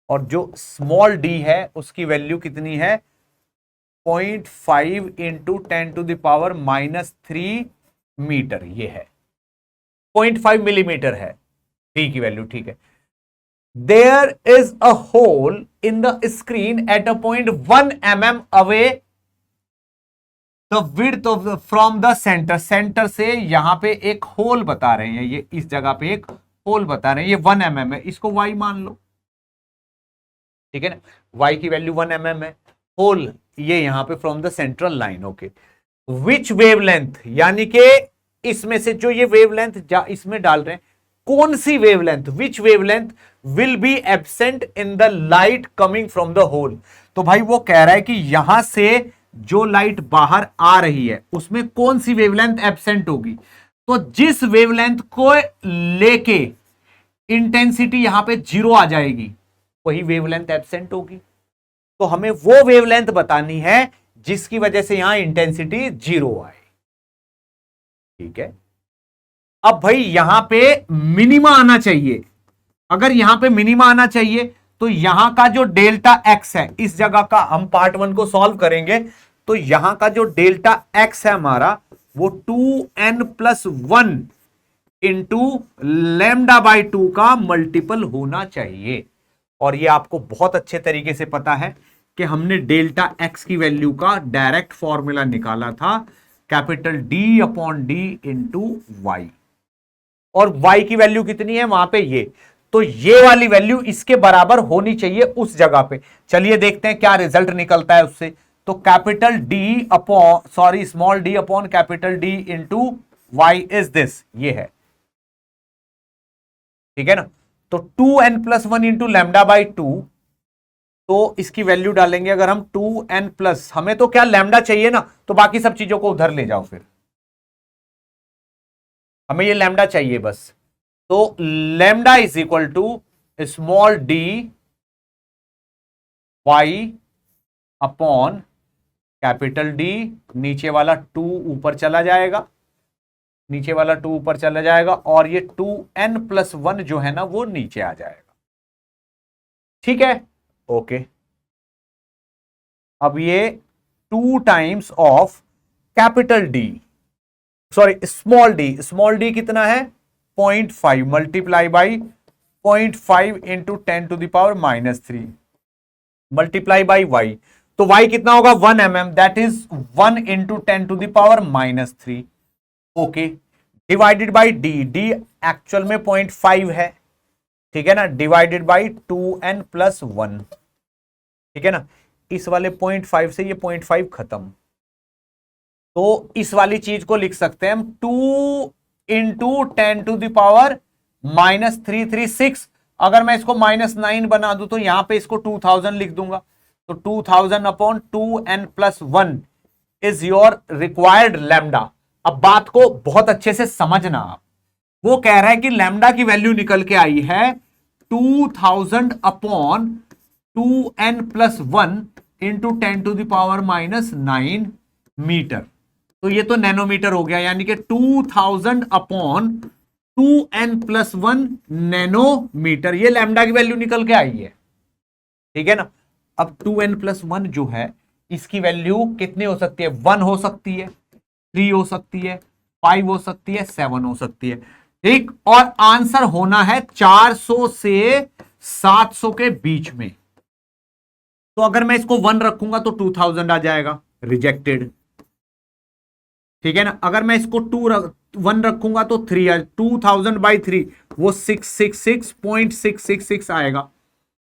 और जो स्मॉल डी है उसकी वैल्यू कितनी है, 0.5 इंटू 10⁻³ मीटर, ये है 0.5 मिलीमीटर है डी की वैल्यू, ठीक है। There is a hole in the screen at a point 1 mm away the width of from the centre, centre से यहां पे एक होल बता रहे हैं, ये इस जगह पे एक होल बता रहे हैं, ये 1 mm है, इसको y मान लो, ठीक है ना, y की वैल्यू 1 mm है, होल ये यहां पे from the central line, okay. Which wavelength, यानी कि इसमें से जो ये वेवलेंथ इसमें डाल रहे हैं, कौन सी wavelength, which wavelength will be absent in the light coming from the hole. तो भाई वो कह रहा है कि यहां से जो लाइट बाहर आ रही है उसमें कौन सी वेवलेंथ एब्सेंट होगी। तो जिस वेवलेंथ को लेके इंटेंसिटी यहां पे 0 आ जाएगी वही वेवलेंथ एब्सेंट होगी। तो हमें वो वेवलेंथ बतानी है जिसकी वजह से यहां इंटेंसिटी 0 आए, ठीक है। अब भाई यहां पे मिनिमा आना चाहिए, अगर यहां पे मिनिमा आना चाहिए तो यहां का जो डेल्टा एक्स है, इस जगह का हम पार्ट 1 को सॉल्व करेंगे, तो यहां का जो डेल्टा एक्स है हमारा वो 2n+1 इंटू λ/2 का मल्टीपल होना चाहिए। और ये आपको बहुत अच्छे तरीके से पता है कि हमने डेल्टा एक्स की वैल्यू का डायरेक्ट फॉर्मूला निकाला था, कैपिटल D/D इंटू वाई, और y की वैल्यू कितनी है वहां पे ये, तो ये वाली वैल्यू इसके बराबर होनी चाहिए उस जगह पे। चलिए देखते हैं क्या रिजल्ट निकलता है उससे। तो capital small D upon capital D into Y is this, ये है, ठीक है ना। तो 2n+1 इंटू λ/2, तो इसकी वैल्यू डालेंगे अगर हम 2n+, हमें तो क्या लैम्डा चाहिए ना, तो बाकी सब चीजों को उधर ले जाओ, फिर हमें ये लैम्डा चाहिए बस। तो lambda is equal to small D Y upon capital D, नीचे वाला 2 ऊपर चला जाएगा, नीचे वाला 2 ऊपर चला जाएगा, और ये 2n+1 जो है ना वो नीचे आ जाएगा, ठीक है। ओके, अब ये 2 times of capital D, sorry small D कितना है 0.5 multiply by 0.5 into 10⁻³ multiply by Y, तो y कितना होगा 1 mm, that is 1 into 10⁻³ okay, divided by D actual में 0.5 है, ठीक है ना, डिवाइडेड बाई 2n+1, ठीक है ना, इस वाले 0.5 से ये 0.5 खत्म, तो इस वाली चीज को लिख सकते हैं हम 2 इंटू 10⁻³ अगर मैं इसको -9 बना दूं तो यहां पे इसको 2000 लिख दूंगा, तो 2000/2n+1 is your required lambda. अब बात को बहुत अच्छे से समझना आप, वो कह रहा है कि लैम्डा की वैल्यू निकल के आई है 2000/2n+1 इंटू 10⁻⁹ मीटर, तो ये तो नैनोमीटर हो गया, यानी कि 2000/2n+1 नैनोमीटर, ये लैम्डा की वैल्यू निकल के आई है, ठीक है ना। अब 2n+1 जो है इसकी वैल्यू कितनी हो सकती है, 1 हो सकती है, 3 हो सकती है, 5 हो सकती है, 7 हो सकती है, ठीक, और आंसर होना है 400 से 700 के बीच में। तो अगर मैं इसको 1 रखूंगा तो 2000 आ जाएगा, रिजेक्टेड, ठीक है ना। अगर मैं इसको 1 रखूंगा तो 3 2000/3 वो 666.666 आएगा,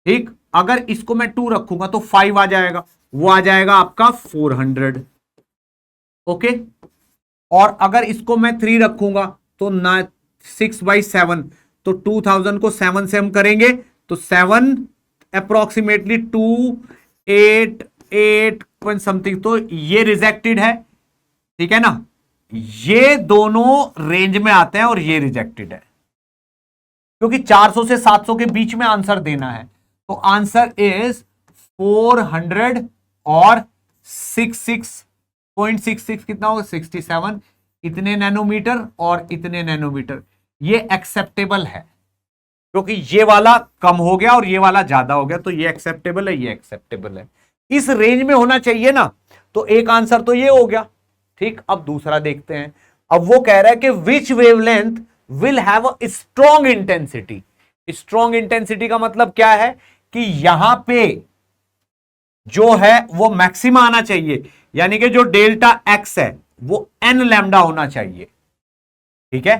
ठीक। अगर इसको मैं 2 रखूंगा तो 5 आ जाएगा, वो आ जाएगा आपका 400, ओके। और अगर इसको मैं 3 रखूंगा तो 6/7, तो 2000 को 7 से हम करेंगे तो 7 अप्रोक्सीमेटली 288 पॉइंट समथिंग, तो ये रिजेक्टेड है, ठीक है ना। ये दोनों रेंज में आते हैं और ये रिजेक्टेड है, क्योंकि 400 से 700 के बीच में आंसर देना है, तो आंसर इज 400 और 66.66 कितना होगा 67, इतने नैनोमीटर और इतने नैनोमीटर, ये एक्सेप्टेबल है, क्योंकि ये वाला कम हो गया और ये वाला ज्यादा हो गया, तो ये एक्सेप्टेबल है, ये एक्सेप्टेबल है, इस रेंज में होना चाहिए ना। तो एक आंसर तो ये हो गया, ठीक। अब दूसरा देखते हैं, अब वो कह रहा है कि which wavelength will have a strong intensity. Strong intensity का मतलब क्या है कि यहां पे जो है वो मैक्सिमा आना चाहिए, यानी कि जो डेल्टा एक्स है वो n लैम्डा होना चाहिए, ठीक है।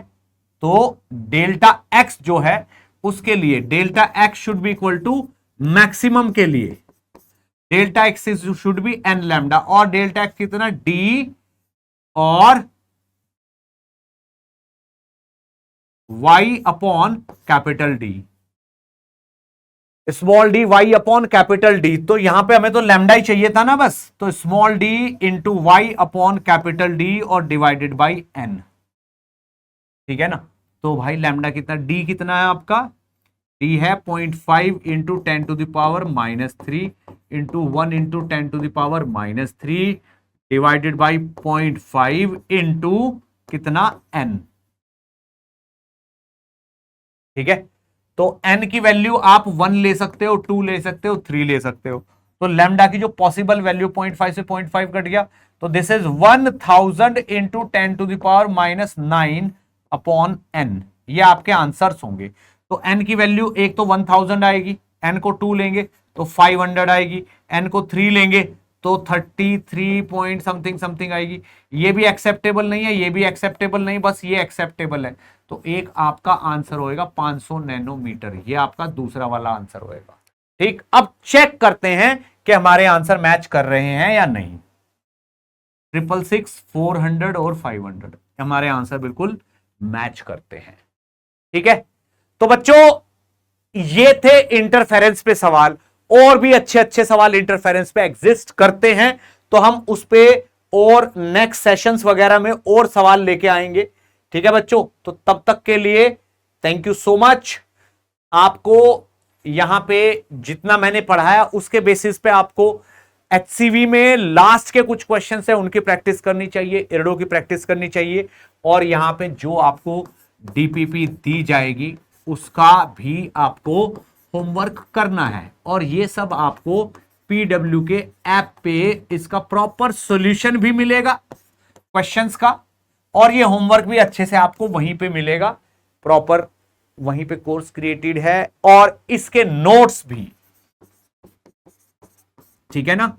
तो डेल्टा एक्स जो है उसके लिए delta X should be equal to maximum के लिए delta X should be n lambda, और डेल्टा एक्स कितना d और y upon capital D, small D Y upon capital D, तो यहां पे हमें तो लैम्डा ही चाहिए था ना बस, तो small D into Y upon capital D और डिवाइडेड बाई एन, ठीक है ना। तो भाई लैम्डा कितना, डी कितना है आपका, डी है 0.5 into 10⁻³ into 1 into 10⁻³ divided by 0.5 into कितना n, ठीक है। तो n की वैल्यू आप 1 ले सकते हो, 2 ले सकते हो, 3 ले सकते हो, तो लैम्डा की जो पॉसिबल वैल्यू 0.5 से 0.5 कट गया, तो this is 1000 into 10⁻⁹ upon n, ये आपके आंसर्स होंगे। तो n की वैल्यू एक तो 1000 आएगी, n को 2 लेंगे तो 500 आएगी, n को 3 लेंगे तो 33 पॉइंट समथिंग आएगी, ये भी एक्सेप्टेबल नहीं है, ये भी एक्सेप्टेबल नहीं, बस ये एक्सेप्टेबल है, तो एक आपका आंसर होएगा 500 नैनोमीटर, ये आपका दूसरा वाला आंसर होएगा, ठीक। अब चेक करते हैं कि हमारे आंसर मैच कर रहे हैं या नहीं। 666, 400 और 500 हमारे आंसर बिल्कुल मैच करते हैं, ठीक है। तो बच्चों ये थे इंटरफेरेंस पे सवाल, और भी अच्छे अच्छे सवाल इंटरफेरेंस पे एग्जिस्ट करते हैं, तो हम उस पे और नेक्स्ट सेशंस वगैरह में और सवाल लेके आएंगे, ठीक है बच्चों। तो तब तक के लिए थैंक यू सो मच। आपको यहां पे जितना मैंने पढ़ाया उसके बेसिस पे आपको HCV में लास्ट के कुछ क्वेश्चन है उनकी प्रैक्टिस करनी चाहिए, इरडो की प्रैक्टिस करनी चाहिए, और यहां पे जो आपको DPP दी जाएगी उसका भी आपको होमवर्क करना है और ये सब आपको पीडब्ल्यू के ऐप पे इसका प्रॉपर सॉल्यूशन भी मिलेगा क्वेश्चंस का, और ये होमवर्क भी अच्छे से आपको वहीं पे मिलेगा, प्रॉपर वहीं पे कोर्स क्रिएटेड है, और इसके नोट्स भी, ठीक है ना।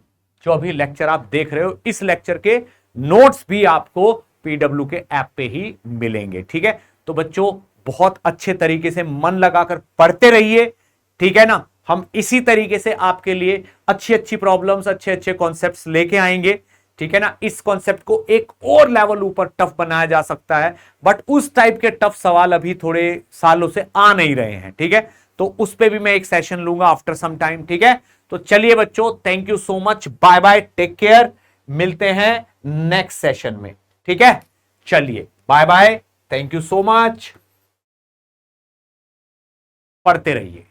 जो अभी लेक्चर आप देख रहे हो, इस लेक्चर के नोट्स भी आपको पीडब्ल्यू के ऐप पे ही मिलेंगे, ठीक है। तो बच्चों बहुत अच्छे तरीके से मन लगाकर पढ़ते रहिए, ठीक है ना। हम इसी तरीके से आपके लिए अच्छी अच्छी प्रॉब्लम्स, अच्छे अच्छे कॉन्सेप्ट्स लेके आएंगे, ठीक है ना। इस कॉन्सेप्ट को एक और लेवल ऊपर टफ बनाया जा सकता है, बट उस टाइप के टफ सवाल अभी थोड़े सालों से आ नहीं रहे हैं, ठीक है। तो उस पे भी मैं एक सेशन लूंगा आफ्टर सम टाइम, ठीक है। तो चलिए बच्चों, thank you so much, bye bye, take care, मिलते हैं नेक्स्ट सेशन में, ठीक है। चलिए bye bye, thank you so much, पढ़ते रहिए।